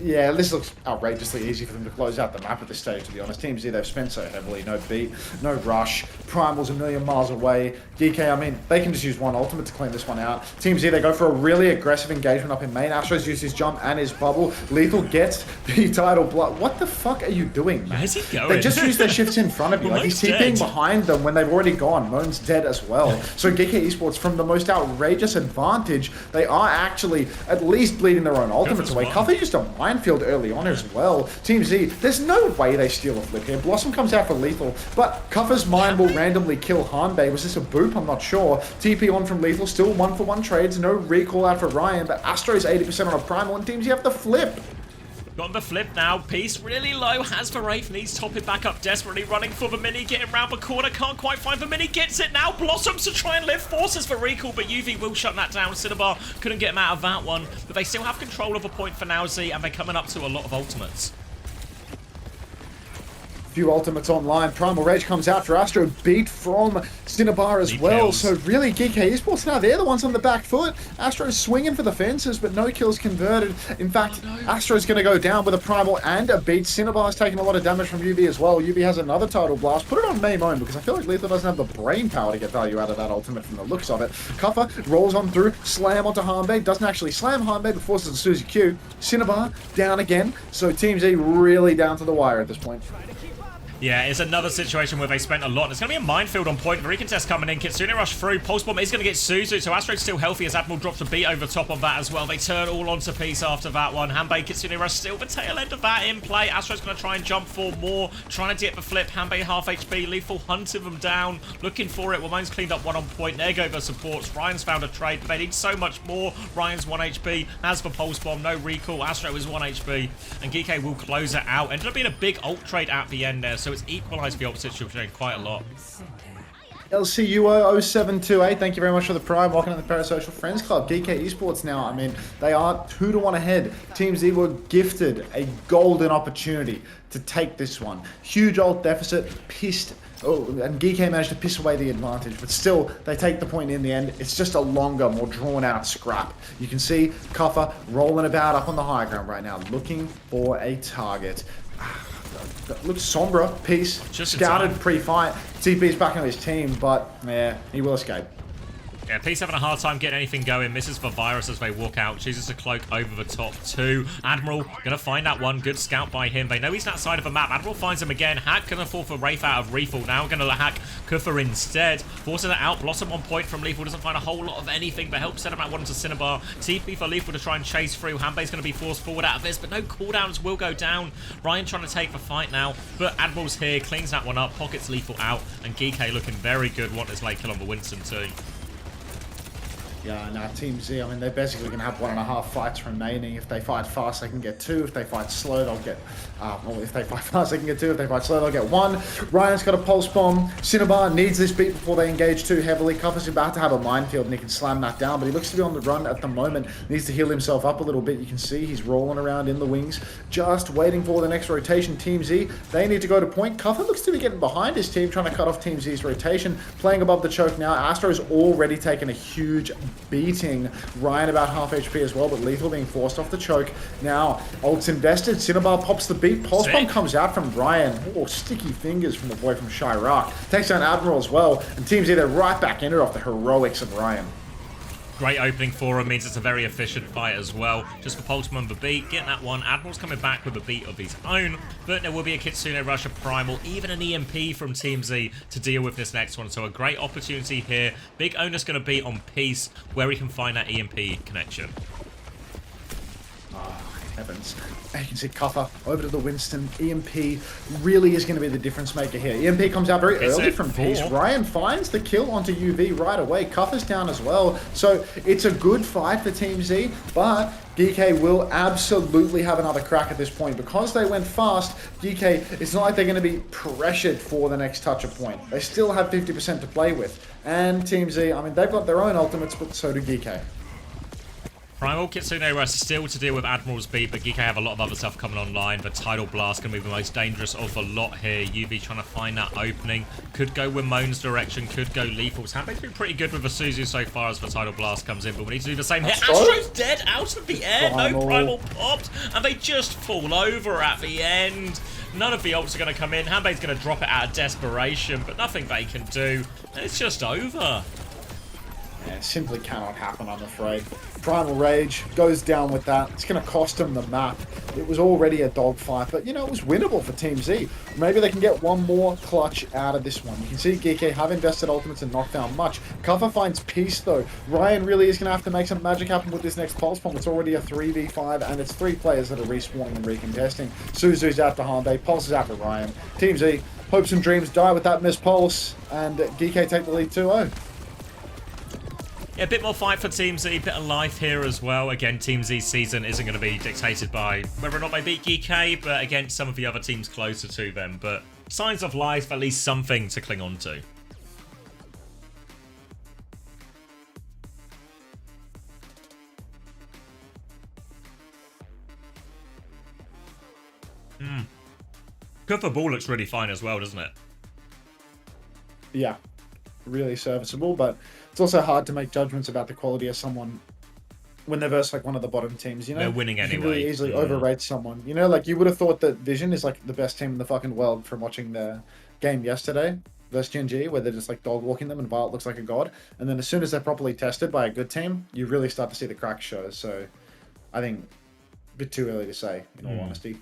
yeah, this looks outrageously easy for them to close out the map at this stage, to be honest. Team Z, they've spent so heavily. No beat, no rush. Primal's a million miles away. Geekay, I mean, they can just use 1 ultimate to clean this one out. Team Z, they go for a really aggressive engagement up in main. Astro's used his jump and his bubble. Lethal gets the title block. What the fuck are you doing, man? Where's he going? They just used their shifts in front of you. Like, he's TPing behind them when they've already gone. Moan's dead as well. So Geekay Esports, from the most outrageous advantage, they are actually at least bleeding their own ultimates away. Kuffer used a minefield early on as well. Team Z, there's no way they steal a flip here. Blossom comes out for Lethal, but Kuffer's mine will randomly kill Hanbei. Was this a boop? I'm not sure. TP on from Lethal, still 1-for-1 trades. No recall out for Ryan, but Astro's 80% on a primal, and Team Z have the flip. Got him the flip now. Peace really low. Has for Wraith. Needs top it back up. Desperately running for the mini. Getting round the corner. Can't quite find the mini. Gets it now. Blossoms to try and live. Forces for recall. But UV will shut that down. Cinnabar couldn't get him out of that one. But they still have control of a point for now, Z. And they're coming up to a lot of ultimates. Few ultimates online. Primal Rage comes out for Astro, beat from Cinnabar as well. kills. So really, Geekay Esports now, they're the ones on the back foot. Astro's swinging for the fences, but no kills converted. In fact, Astro's going to go down with a Primal and a beat. Cinnabar's taking a lot of damage from UV as well. UV has another Tidal Blast. Put it on main own, because I feel like Lethal doesn't have the brain power to get value out of that ultimate from the looks of it. Kuffer rolls on through, slam onto Harmbay. Doesn't actually slam Harmbay, but forces a Suzy Q. Cinnabar down again. So Team Z really down to the wire at this point. Yeah, it's another situation where they spent a lot. It's going to be a minefield on point. The recontest coming in. Kitsune rush through. Pulse Bomb is going to get Suzu. So Astro's still healthy as Admiral drops a beat over the top of that as well. They turn all onto Peace after that one. Hanbei, Kitsune rush still the tail end of that in play. Astro's going to try and jump for more. Trying to get the flip. Hanbei half HP. Lethal hunting them down. Looking for it. Ramon's cleaned up one on point. There go the supports. Ryan's found a trade, but they need so much more. Ryan's 1 HP. Has the Pulse Bomb. No recall. Astro is 1 HP. And Geekay will close it out. Ended up being a big ult trade at the end there. So it's equalized the situation quite a lot. LCUO0728, thank you very much for the prime. Welcome to the Parasocial Friends Club. Geekay Esports now, I mean, they are 2-1 ahead. Team Z were gifted a golden opportunity to take this one. Huge ult deficit, pissed. Oh, and Geekay managed to piss away the advantage, but still, they take the point in the end. It's just a longer, more drawn-out scrap. You can see Kuffer rolling about up on the high ground right now, looking for a target. Looks Sombra, Peace, just scouted pre-fight. TP's back into his team, but yeah, he will escape. Yeah, Peace having a hard time getting anything going. Misses for Virus as they walk out. Chooses to cloak over the top two. Admiral gonna find that one. Good scout by him. They know he's that side of the map. Admiral finds him again. Hack gonna fall for Wraith out of Refill. Now gonna hack Kuffer instead. Forces it out. Blossom on point from Lethal. Doesn't find a whole lot of anything, but helps set him out one to Cinnabar. TP for Lethal to try and chase through. Hanbei's gonna be forced forward out of this, but no cooldowns will go down. Ryan trying to take the fight now, but Admiral's here. Cleans that one up. Pockets Lethal out. And Geekay looking very good. Want his late kill on the Winston too. Yeah, no, Team Z, I mean, they're basically going to have 1.5 fights remaining. If they fight fast, they can get 2. If they fight slow, they'll get... well, if they fight fast, they can get 2. If they fight slow, they'll get 1. Ryan's got a Pulse Bomb. Cinnabar needs this beat before they engage too heavily. Kuffer's about to have a minefield, and he can slam that down, but he looks to be on the run at the moment. Needs to heal himself up a little bit. You can see he's rolling around in the wings, just waiting for the next rotation. Team Z, they need to go to point. Kuffer looks to be getting behind his team, trying to cut off Team Z's rotation. Playing above the choke now. Astro's already taken a huge beating. Ryan about half HP as well, but Lethal being forced off the choke. Now, ult's invested. Cinnabar pops the beat. Pulse Bomb comes out from Ryan. Oh, sticky fingers from the boy from Chirac. Takes down Admiral as well, and Team Z, they're right back in it off the heroics of Ryan. Great opening for him, means it's a very efficient fight as well. Just for Pulse Bomb the beat, getting that one. Admiral's coming back with a beat of his own, but there will be a Kitsune rush, a Primal, even an EMP from Team Z to deal with this next one. So a great opportunity here. Big onus going to be on Peace, where he can find that EMP connection. Oh, heavens. You can see Kuffer over to the Winston. EMP really is going to be the difference maker here. EMP comes out very early from Peace. Ryan finds the kill onto UV right away. Kuffer's down as well. So it's a good fight for Team Z, but Geekay will absolutely have another crack at this point. Because they went fast, Geekay, it's not like they're going to be pressured for the next touch of point. They still have 50% to play with. And Team Z, I mean, they've got their own ultimates, but so do Geekay. Primal Kitsune Rush still to deal with Admiral's beat, but Geekay have a lot of other stuff coming online. The Tidal Blast going to be the most dangerous of the lot here. UV trying to find that opening. Could go Ramon's direction, could go Lethal's. Hanbei's been pretty good with the Suzu so far as the Tidal Blast comes in, but we need to do the same here. Astro's dead out of the air. No Primal popped, and they just fall over at the end. None of the ults are going to come in. Hanbei's going to drop it out of desperation, but nothing they can do. It's just over. Yeah, simply cannot happen, I'm afraid. Primal Rage goes down with that. It's going to cost them the map. It was already a dogfight, but, you know, it was winnable for Team Z. Maybe they can get one more clutch out of this one. You can see Geekay have invested ultimates and not found much. Kuffer finds Peace, though. Ryan really is going to have to make some magic happen with this next Pulse Bomb. It's already a 3v5, and it's 3 players that are respawning and recontesting. Suzu's out to Hanbei. Pulse is out to Ryan. Team Z, hopes and dreams die with that missed Pulse, and Geekay take the lead 2-0. Yeah, a bit more fight for Team Z, bit of life here as well. Again, Team Z's season isn't going to be dictated by whether or not they beat Geekay, but against some of the other teams closer to them. But signs of life, at least something to cling on to. Good for ball looks really fine as well, doesn't it? Yeah, really serviceable, but it's also hard to make judgments about the quality of someone when they're versus like one of the bottom teams. You know, They're winning you can anyway. really easily overrate someone. You know, like you would have thought that Vision is like the best team in the fucking world from watching their game yesterday versus GNG, where they're just like dog walking them and Violet looks like a god. And then as soon as they're properly tested by a good team, you really start to see the cracks show. So I think a bit too early to say, in all honesty.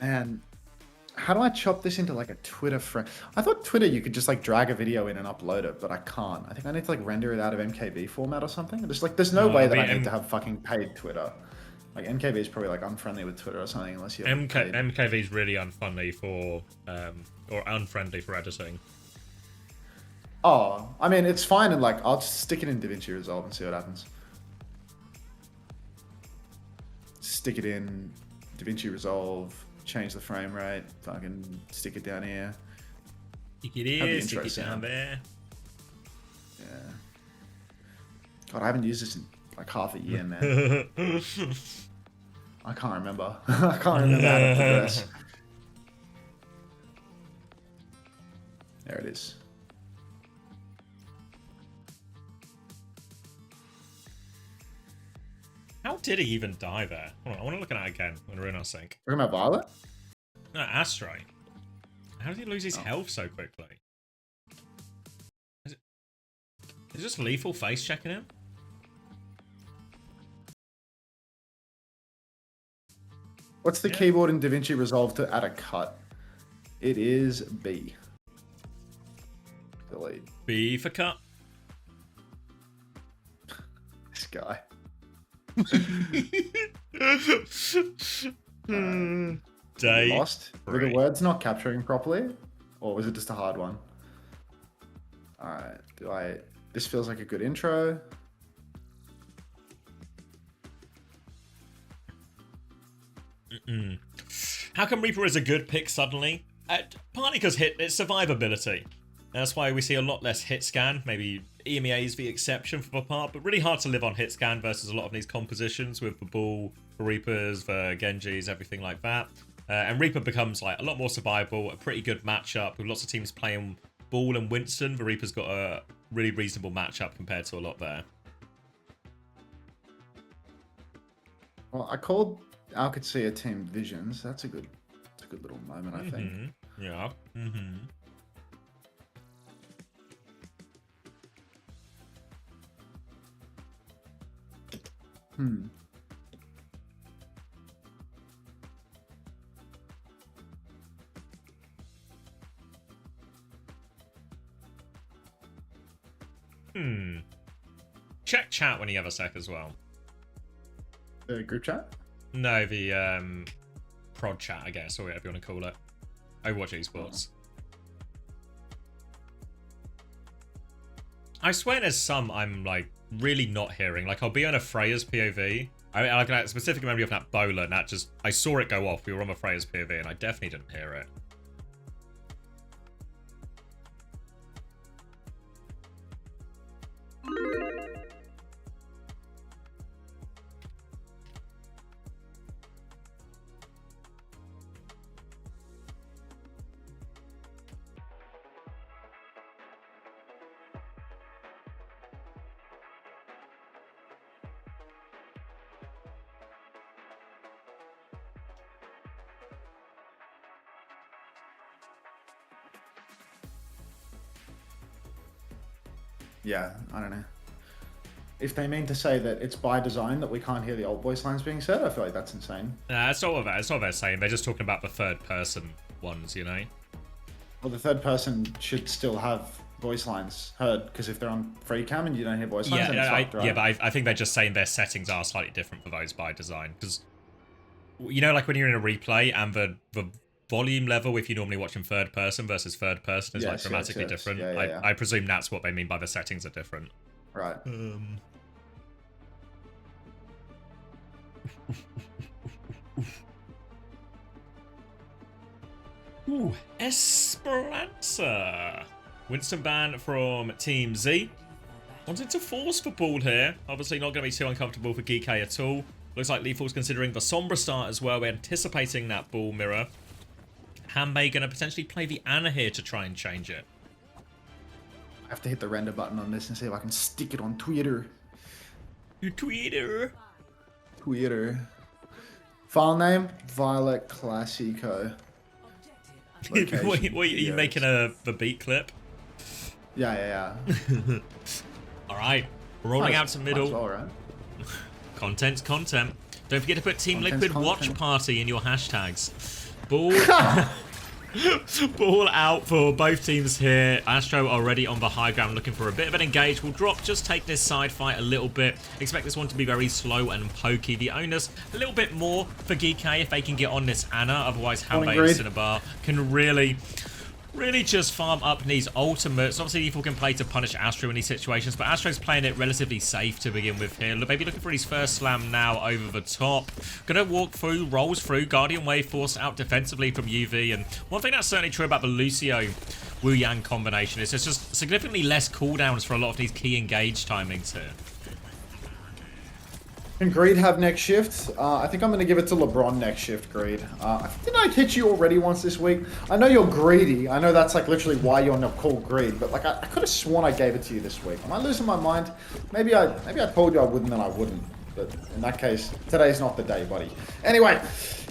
And how do I chop this into like a Twitter frame? I thought Twitter you could just like drag a video in and upload it, but I can't. I think I need to like render it out of MKV format or something. There's like there's no way that I need to have fucking paid Twitter. Like MKV is probably like unfriendly with Twitter or something unless you have MKV is really unfunny for or unfriendly for editing. Oh, I mean it's fine and like I'll just stick it in DaVinci Resolve and see what happens. Stick it in DaVinci Resolve. Change the frame rate, fucking stick it down here. Stick it here, stick it down there. Yeah. God, I haven't used this in like half a year, man. I can't remember. I can't remember how to progress. There it is. How did he even die there? Hold on, I want to look at that again when we're in our sync. Talking about Violet? No, Astray. How did he lose his health so quickly? Is it just lethal face checking him? What's the keyboard in DaVinci Resolve to add a cut? It is B. Delete. B for cut. This guy. Day. Lost? Were the words not capturing properly? Or was it just a hard one? Alright, this feels like a good intro. How come Reaper is a good pick suddenly? Partly because it's survivability. That's why we see a lot less hit scan. Maybe EMEA is the exception for the part, but really hard to live on hit scan versus a lot of these compositions with the Bull, the Reapers, the Genjis, everything like that. And Reaper becomes like a lot more survivable, a pretty good matchup with lots of teams playing Bull and Winston. The Reaper's got a really reasonable matchup compared to a lot there. Well, I called OWCS Team Visions. That's a good little moment, I think. Yeah. Check chat when you have a sec as well. The group chat? No, the prod chat, I guess, or whatever you want to call it. OWCS Esports. I swear there's some I'm like really not hearing. Like I'll be on a Freya's POV. I got a specific memory of that bowler, and that just I saw it go off. We were on a Freya's POV, and I definitely didn't hear it. Yeah, I don't know. If they mean to say that it's by design that we can't hear the old voice lines being said, I feel like that's insane. Nah, that's not what they're saying. They're just talking about the third person ones, you know? Well, the third person should still have voice lines heard, because if they're on free cam and you don't hear voice lines, then it's fucked, right? Yeah, but I think they're just saying their settings are slightly different for those by design. Because, you know, like when you're in a replay and the volume level, if you normally watch in third person versus third person, is like dramatically different. Yeah. I presume that's what they mean by the settings are different. Right. Ooh, Esperanza. Winston ban from Team Z. Wanted to force the ball here. Obviously not going to be too uncomfortable for Geekay at all. Looks like Lethal's considering the Sombra start as well. We're anticipating that ball mirror. Hanbei going to potentially play the Ana here to try and change it. I have to hit the render button on this and see if I can stick it on Twitter. Twitter. File name, Violet Classico. What, are you making the beat clip? Yeah. Alright, rolling out to middle. Well, right? Content's content. Don't forget to put Team Liquid Watch Party in your hashtags. Ball ball out for both teams here. Astro already on the high ground looking for a bit of an engage. Will drop, just take this side fight a little bit. Expect this one to be very slow and pokey. The onus a little bit more for Geekay if they can get on this Ana. Otherwise, Hanbei and Cinnabar can really just farm up these ultimates. Obviously, Lethal can play to punish Astro in these situations, but Astro's playing it relatively safe to begin with here. Maybe looking for his first slam now over the top. Gonna walk through, rolls through, Guardian Wave forced out defensively from UV. And one thing that's certainly true about the Lucio Wu Yang combination is there's just significantly less cooldowns for a lot of these key engage timings here. Can Greed have next shift? I think I'm going to give it to LeBron next shift, Greed. Didn't I hit you already once this week? I know you're greedy. I know that's like literally why you're not called Greed, but like I could have sworn I gave it to you this week. Am I losing my mind? Maybe I told you I wouldn't and I wouldn't. But in that case, today's not the day, buddy. Anyway,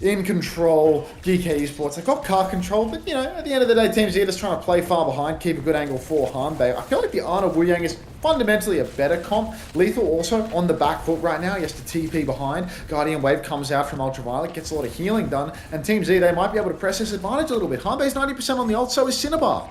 in control, Geekay Esports. I got car control, but you know, at the end of the day, Team Z just trying to play far behind, keep a good angle for Hanbei. I feel like the Ana Wu Yang is fundamentally a better comp. Lethal also on the back foot right now. He has to TP behind. Guardian Wave comes out from Ultraviolet, gets a lot of healing done. And Team Z, they might be able to press this advantage a little bit. Hanbei's 90% on the ult, so is Cinnabar.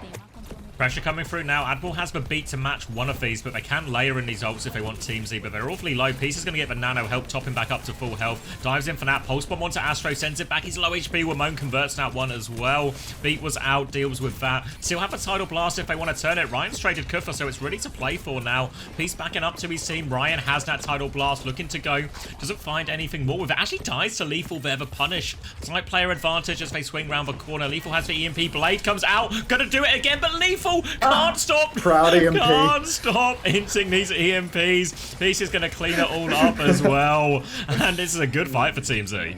Pressure coming through now. Admiral has the beat to match one of these, but they can layer in these ults if they want Team Z, but they're awfully low. Peace is going to get the nano help, top him back up to full health. Dives in for that. Pulse bomb onto Astro, sends it back. He's low HP. Wamon converts that one as well. Beat was out, deals with that. Still have a tidal blast if they want to turn it. Ryan's traded Kufa, so it's ready to play for now. Peace backing up to his team. Ryan has that tidal blast, looking to go. Doesn't find anything more with it. Actually dies to Lethal there, the punish. Slight player advantage as they swing around the corner. Lethal has the EMP. Blade comes out. Gonna do it again, but Lethal can't stop. Proud EMP. Can't stop hinting these EMPs. Peace is going to clean it all up as well. And this is a good fight for Team Z.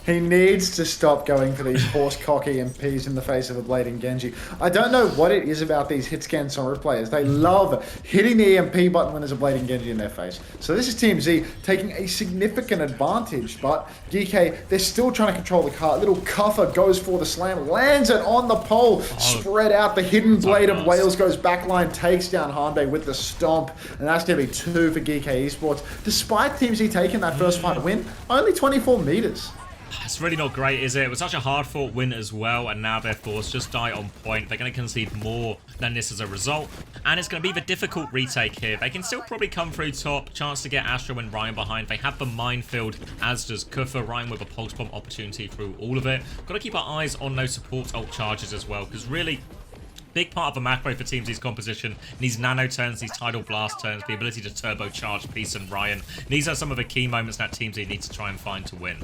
He needs to stop going for these horse-cock EMPs in the face of a Blade and Genji. I don't know what it is about these hit-scan Sombra players. They love hitting the EMP button when there's a Blade and Genji in their face. So this is Team Z taking a significant advantage, but Geekay, they're still trying to control the car. Little Cuffer goes for the slam, lands it on the pole, spread out. The hidden Blade of Wales goes backline, takes down Hanbei with the stomp, and that's going to be 2 for Geekay Esports. Despite Team Z taking that first fight win, only 24 meters. It's really not great, is it? It was such a hard-fought win as well, and now their thoughts just die on point. They're going to concede more than this as a result, and it's going to be the difficult retake here. They can still probably come through top. Chance to get Astro and Ryan behind. They have the minefield, as does Kufa. Ryan with a pulse bomb opportunity through all of it. Got to keep our eyes on those support ult charges as well, because really, big part of the macro for Team Z's composition, these nano turns, these tidal blast turns, the ability to turbocharge Peace and Ryan. These are some of the key moments that Team Z needs to try and find to win.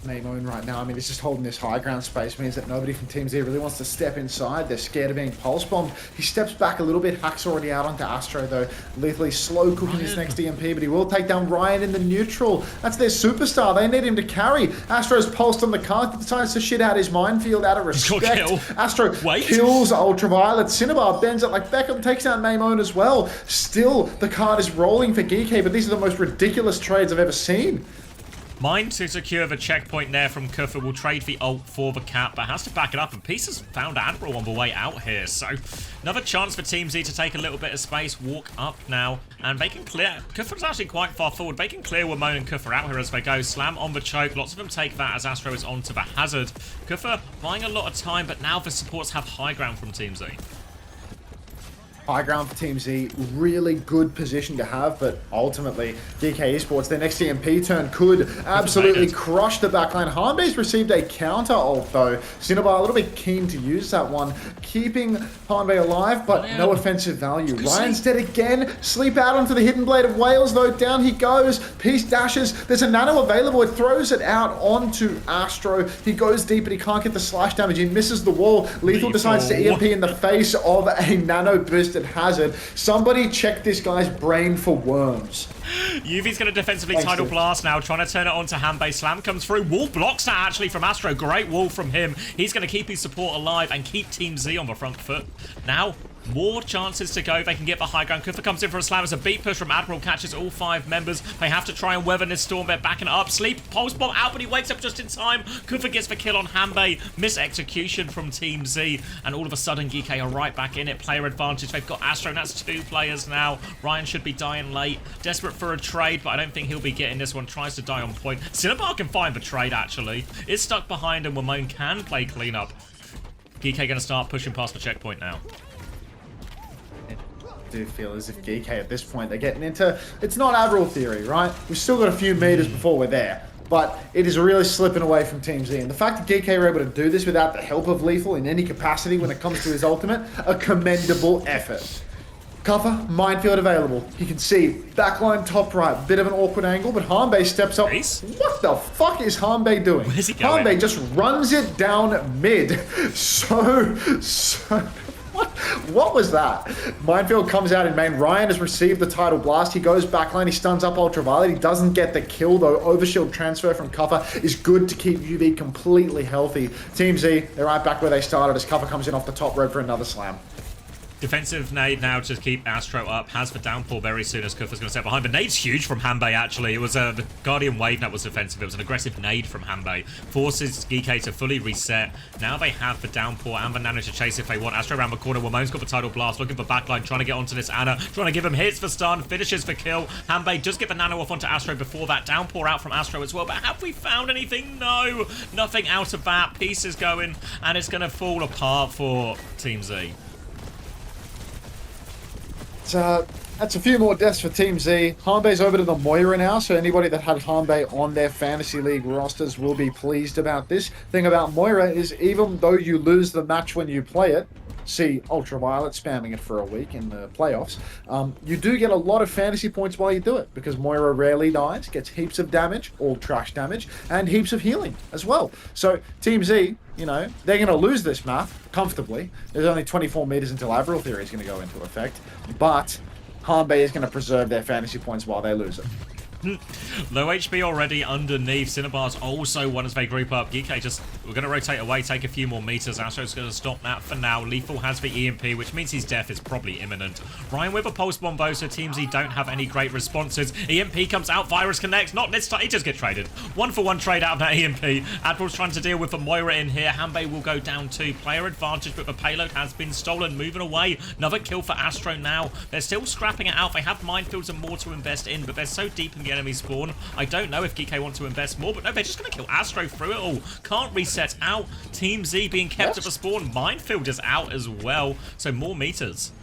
Moon right now, I mean, it's just holding this high ground space means that nobody from Team Z really wants to step inside. They're scared of being pulse bombed. He steps back a little bit. Hack's already out onto Astro though. Lethally slow cooking his next EMP, but he will take down Ryan in the neutral. That's their superstar. They need him to carry. Astro's pulsed on the car, decides to shit out his minefield out of respect. Astro kills Ultraviolet. Cinnabar bends it like Beckham, takes down Maimone as well. Still, the card is rolling for Geekay, but these are the most ridiculous trades I've ever seen. Mine to secure the checkpoint there from Kuffer will trade the ult for the cap, but has to back it up, and Peace has found Admiral on the way out here, so another chance for Team Z to take a little bit of space, walk up now, and they can clear. Kuffer's actually quite far forward. They can clear Wamone and Kuffer out here as they go. Slam on the choke, lots of them take that as Astro is onto the hazard. Kuffer buying a lot of time, but now the supports have high ground from Team Z. High ground for Team Z, really good position to have, but ultimately, Geekay Esports, their next EMP turn could absolutely crush the backline. Hanbei's received a counter ult though. Cinnabar a little bit keen to use that one, keeping Hanbei alive, but no offensive value. Ryan's dead again, sleep out onto the hidden blade of Wales though, down he goes. Peace dashes, there's a nano available, it throws it out onto Astro. He goes deep but he can't get the slash damage, he misses the wall. Lethal decides to EMP in the face of a nano boost hazard. Somebody check this guy's brain for worms. Yuvi's going to defensively tidal blast now, trying to turn it onto Hanbei. Slam comes through. Wall blocks that actually from Astro. Great wall from him. He's going to keep his support alive and keep Team Z on the front foot. Now, more chances to go. They can get the high ground. Kuffer comes in for a slam as a beat push from Admiral, catches all 5 members. They have to try and weather this storm. They're backing it up. Sleep, pulse bomb out, but he wakes up just in time. Kuffer gets the kill on Hanbei. Miss execution from Team Z. And all of a sudden, Geekay are right back in it. Player advantage. They've got Astro, and that's 2 players now. Ryan should be dying late. Desperate for a trade, but I don't think he'll be getting this one. Tries to die on point. Cinnabar can find the trade, actually. It's stuck behind, and Wamone can play cleanup. Geekay going to start pushing past the checkpoint now. I do feel as if Geekay at this point, they're getting into, it's not Admiral theory, right? We've still got a few meters before we're there, but it is really slipping away from Team Z. And the fact that Geekay are able to do this without the help of Lethal in any capacity when it comes to his ultimate, a commendable effort. Cover, minefield available. You can see backline top right, bit of an awkward angle, but Hanbei steps up. Ace? What the fuck is Hanbei doing? Where's he going? Hanbei just runs it down mid. So what was that? Minefield comes out in main. Ryan has received the tidal blast. He goes backline. He stuns up Ultraviolet. He doesn't get the kill though. Overshield transfer from Cover is good to keep UV completely healthy. Team Z, they're right back where they started as Cover comes in off the top rope for another slam. Defensive nade now to keep Astro up. Has the downpour very soon as Kuffer's going to step behind. The nade's huge from Hanbei, actually. It was the Guardian Wave that was defensive. It was an aggressive nade from Hanbei. Forces Geekay to fully reset. Now they have the downpour and the nano to chase if they want. Astro around the corner. Wamone's got the tidal blast. Looking for backline. Trying to get onto this Ana. Trying to give him hits for stun. Finishes for kill. Hanbei does get the nano off onto Astro before that. Downpour out from Astro as well. But have we found anything? No. Nothing out of that. Piece is going. And it's going to fall apart for Team Z. That's a few more deaths for Team Z. Hanbei's over to the Moira now, so anybody that had Hanbei on their Fantasy League rosters will be pleased about this. Thing about Moira is even though you lose the match when you play it, see Ultraviolet spamming it for a week in the playoffs, you do get a lot of fantasy points while you do it, because Moira rarely dies, gets heaps of damage, all trash damage, and heaps of healing as well. So Team Z, you know, they're going to lose this map comfortably. There's only 24 meters until Avril Theory is going to go into effect, but Hanbei is going to preserve their fantasy points while they lose it. Low HP already underneath. Cinnabar's also one as they group up. Geekay just, we're going to rotate away, take a few more meters. Astro's going to stop that for now. Lethal has the EMP, which means his death is probably imminent. Ryan with a pulse bomb bow, so Team Z don't have any great responses. EMP comes out, Virus connects, not this time, he just gets traded. 1-for-1 trade out of that EMP. Admiral's trying to deal with the Moira in here. Hanbei will go down too. Player advantage, but the payload has been stolen. Moving away. Another kill for Astro now. They're still scrapping it out. They have minefields and more to invest in, but they're so deep in the enemy spawn. I don't know if Geekay want to invest more, but no, they're just going to kill Astro through it all. Can't reset out. Team Z being kept at the spawn. Minefield is out as well, so more meters.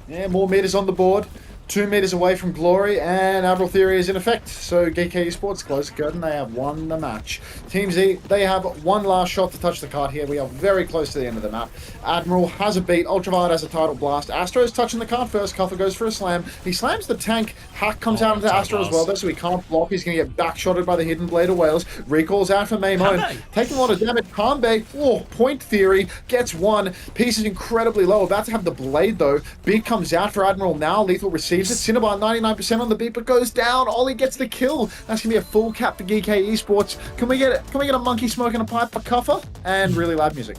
Yeah, more meters on the board. 2 meters away from Glory, and Avril Theory is in effect. So Geekay Esports close the curtain. They have won the match. Team Z, they have one last shot to touch the card here. We are very close to the end of the map. Admiral has a beat. Ultraviolet has a tidal blast. Astro is touching the card first. Cuffer goes for a slam. He slams the tank. Hack comes out into Astro as well, though, so he can't block. He's going to get backshotted by the hidden blade of Wales. Recalls out for Maymone. Taking a lot of damage. Hanbei, point Theory, gets one. Piece is incredibly low. About to have the blade, though. Beat comes out for Admiral now. Lethal receives it. Cinnabar 99% on the beat, but goes down. Ollie gets the kill. That's gonna be a full cap for Geekay Esports. Can we get a monkey smoking a pipe for Cuffer? And really loud music.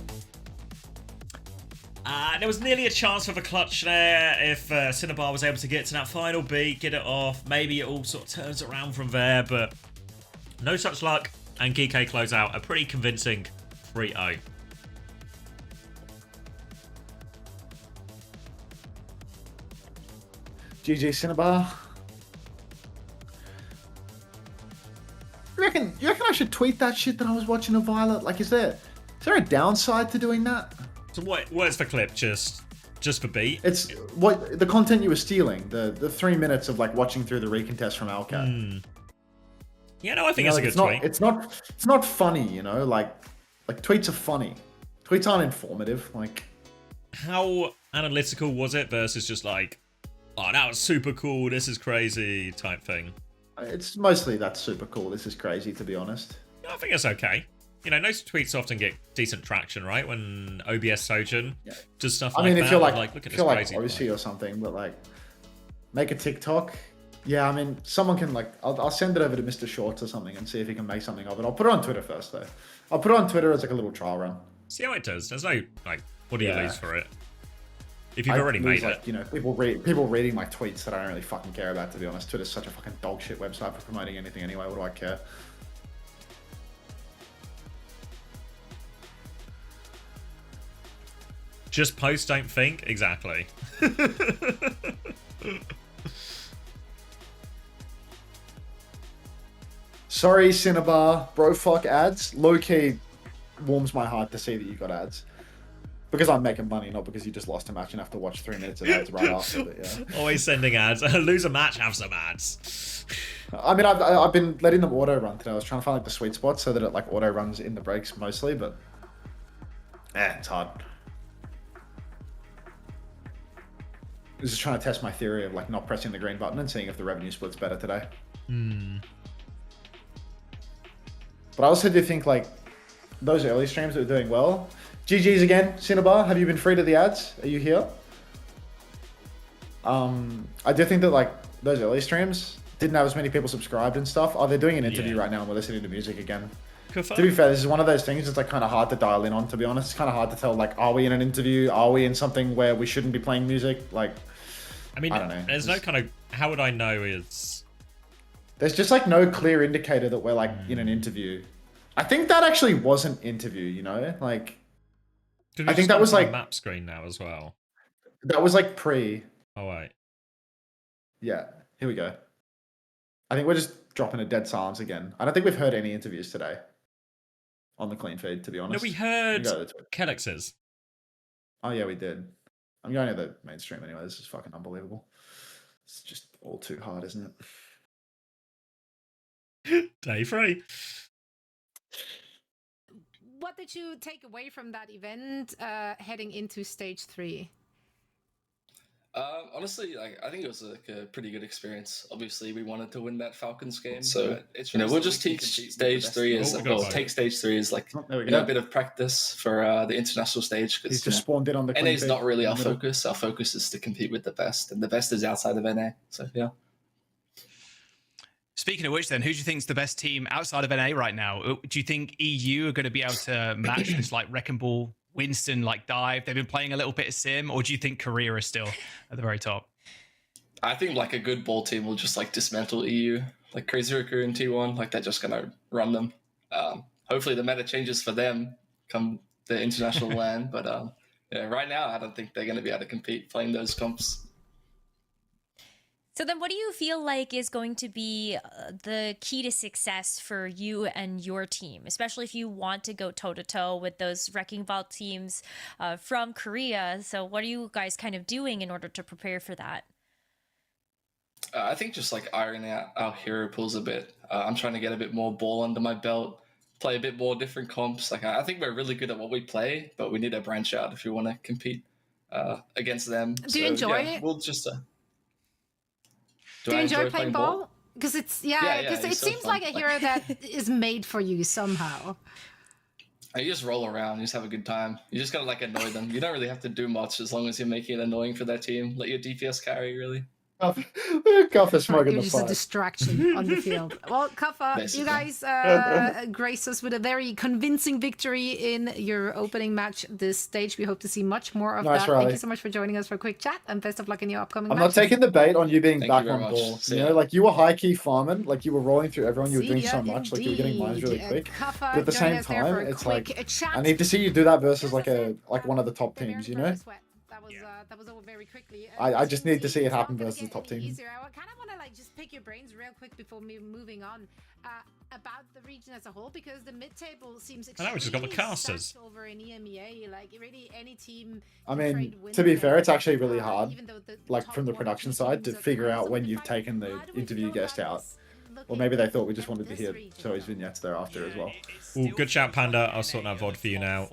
There was nearly a chance for the clutch there if Cinnabar was able to get to that final beat, get it off. Maybe it all sort of turns around from there, but No such luck, and Geekay close out a pretty convincing 3-0. GG Cinnabar. You reckon I should tweet that shit that I was watching of Violet? Like, is there a downside to doing that? So what's the clip? Just for beat? It's what the content you were stealing, the 3 minutes of like watching through the recontest from Alcat. Yeah, no, I think it's a good tweet. It's not funny, you know, like tweets are funny. Tweets aren't informative. Like, how analytical was it versus just like, oh, that was super cool, this is crazy type thing? It's mostly that's super cool, this is crazy, to be honest. I think it's okay. You know, most tweets often get decent traction, right? When OBS Sojin does stuff like that. I mean, if you're like, look at if you're like crazy OC or something, but like, make a TikTok. Yeah, I mean, someone can like, I'll send it over to Mr. Shorts or something and see if he can make something of it. I'll put it on Twitter first, though. I'll put it on Twitter as like a little trial run. See how it does. There's no, like, what do you lose for it? If you've already made it. You know, people reading my tweets that I don't really fucking care about, to be honest. Twitter's such a fucking dog shit website for promoting anything anyway. What do I care? Just post, don't think? Exactly. Sorry, Cinnabar. Bro, fuck ads. Low-key warms my heart to see that you got ads. Because I'm making money, not because you just lost a match and have to watch 3 minutes of ads right after it, yeah. Always sending ads. Lose a match, have some ads. I mean, I've been letting them auto-run today. I was trying to find like the sweet spot so that it like auto-runs in the breaks mostly, but... it's hard. I was just trying to test my theory of like not pressing the green button and seeing if the revenue split's better today. But I also do think like those early streams that were doing well. GG's again, Cinnabar. Have you been free to the ads? Are you here? I do think that like those early streams didn't have as many people subscribed and stuff. Oh, they're doing an interview right now and we're listening to music again. To be fair, this is one of those things that's like kind of hard to dial in on, to be honest. It's kind of hard to tell, like, are we in an interview? Are we in something where we shouldn't be playing music? Like, I mean, I don't know. There's no kind of, how would I know is... There's just like no clear indicator that we're like in an interview. I think that actually was an interview, you know? Like, I think that was like... map screen now as well. That was like pre... Oh, wait. Yeah, here we go. I think we're just dropping a dead silence again. I don't think we've heard any interviews today on the clean feed, to be honest. No, we heard Kelix's. Oh, yeah, we did. I'm going to the mainstream anyway. This is fucking unbelievable. It's just all too hard, isn't it? Day 3. What did you take away from that event heading into stage 3? Honestly, I think it was like a pretty good experience. Obviously, we wanted to win that Falcons game, so it's we'll just take stage 3 as take stage 3 as like a bit of practice for the international stage. He's just spawned in on the. NA is not really our focus. Our focus is to compete with the best, and the best is outside of NA. So yeah. Speaking of which, then, who do you think is the best team outside of NA right now? Do you think EU are going to be able to match this like Wrecking Ball? Winston like dive? They've been playing a little bit of sim, or do you think Korea is still at the very top? I think like a good ball team will just like dismantle EU, like Crazy Riku and T1, like they're just gonna run them. Hopefully the meta changes for them come the international LAN, but yeah, right now I don't think they're gonna be able to compete playing those comps. So then what do you feel like is going to be the key to success for you and your team, especially if you want to go toe-to-toe with those Wrecking Ball teams from Korea? So what are you guys kind of doing in order to prepare for that? I think just like ironing out our hero pools a bit. I'm trying to get a bit more ball under my belt, play a bit more different comps. Like I think we're really good at what we play, but we need to branch out if we want to compete against them. Do you enjoy it? We'll just... Do you enjoy playing ball? Because it's because it seems like a hero that is made for you somehow. You just roll around, you just have a good time. You just gotta like annoy them. You don't really have to do much as long as you're making it annoying for their team. Let your DPS carry, really. Cuff is smoking You're the just a pipe. distraction on the field. Well, Kaffa, you Basically. guys graced us with a very convincing victory in your opening match this stage. We hope to see much more of Nice that. rally. Thank you so much for joining us for a quick chat, and best of luck in your upcoming I'm not matches. taking the bait on you being Thank back you very on much. ball. See You ya. know, like you were high key farming, like you were rolling through everyone, you were See doing ya so much, like you were getting mines really indeed. quick. Kaffa But at the joining same us there for time, a it's quick like chat. I need to see you do that versus As like I said, one of the top prepare teams, you for know? the sweat. That was over very quickly. I just need to see it it's not happen gonna versus the get top any team. easier. I kind of want to like just pick your brains real quick before moving on about the region as a whole, because the mid-table seems I know, we just got the extremely casters. stacked over in EMEA. Like really, any team. I can mean, trade to be wins fair, there, it's actually really hard, even though the like top from the 1 or production 2 side, to teams are figure out when constantly you've fighting. taken the How do we interview feel guest about out. this Or looking maybe they thought we at just wanted to this hear region? show his vignettes there after as well. Ooh, good shout, Panda. I'll sort that VOD for you now.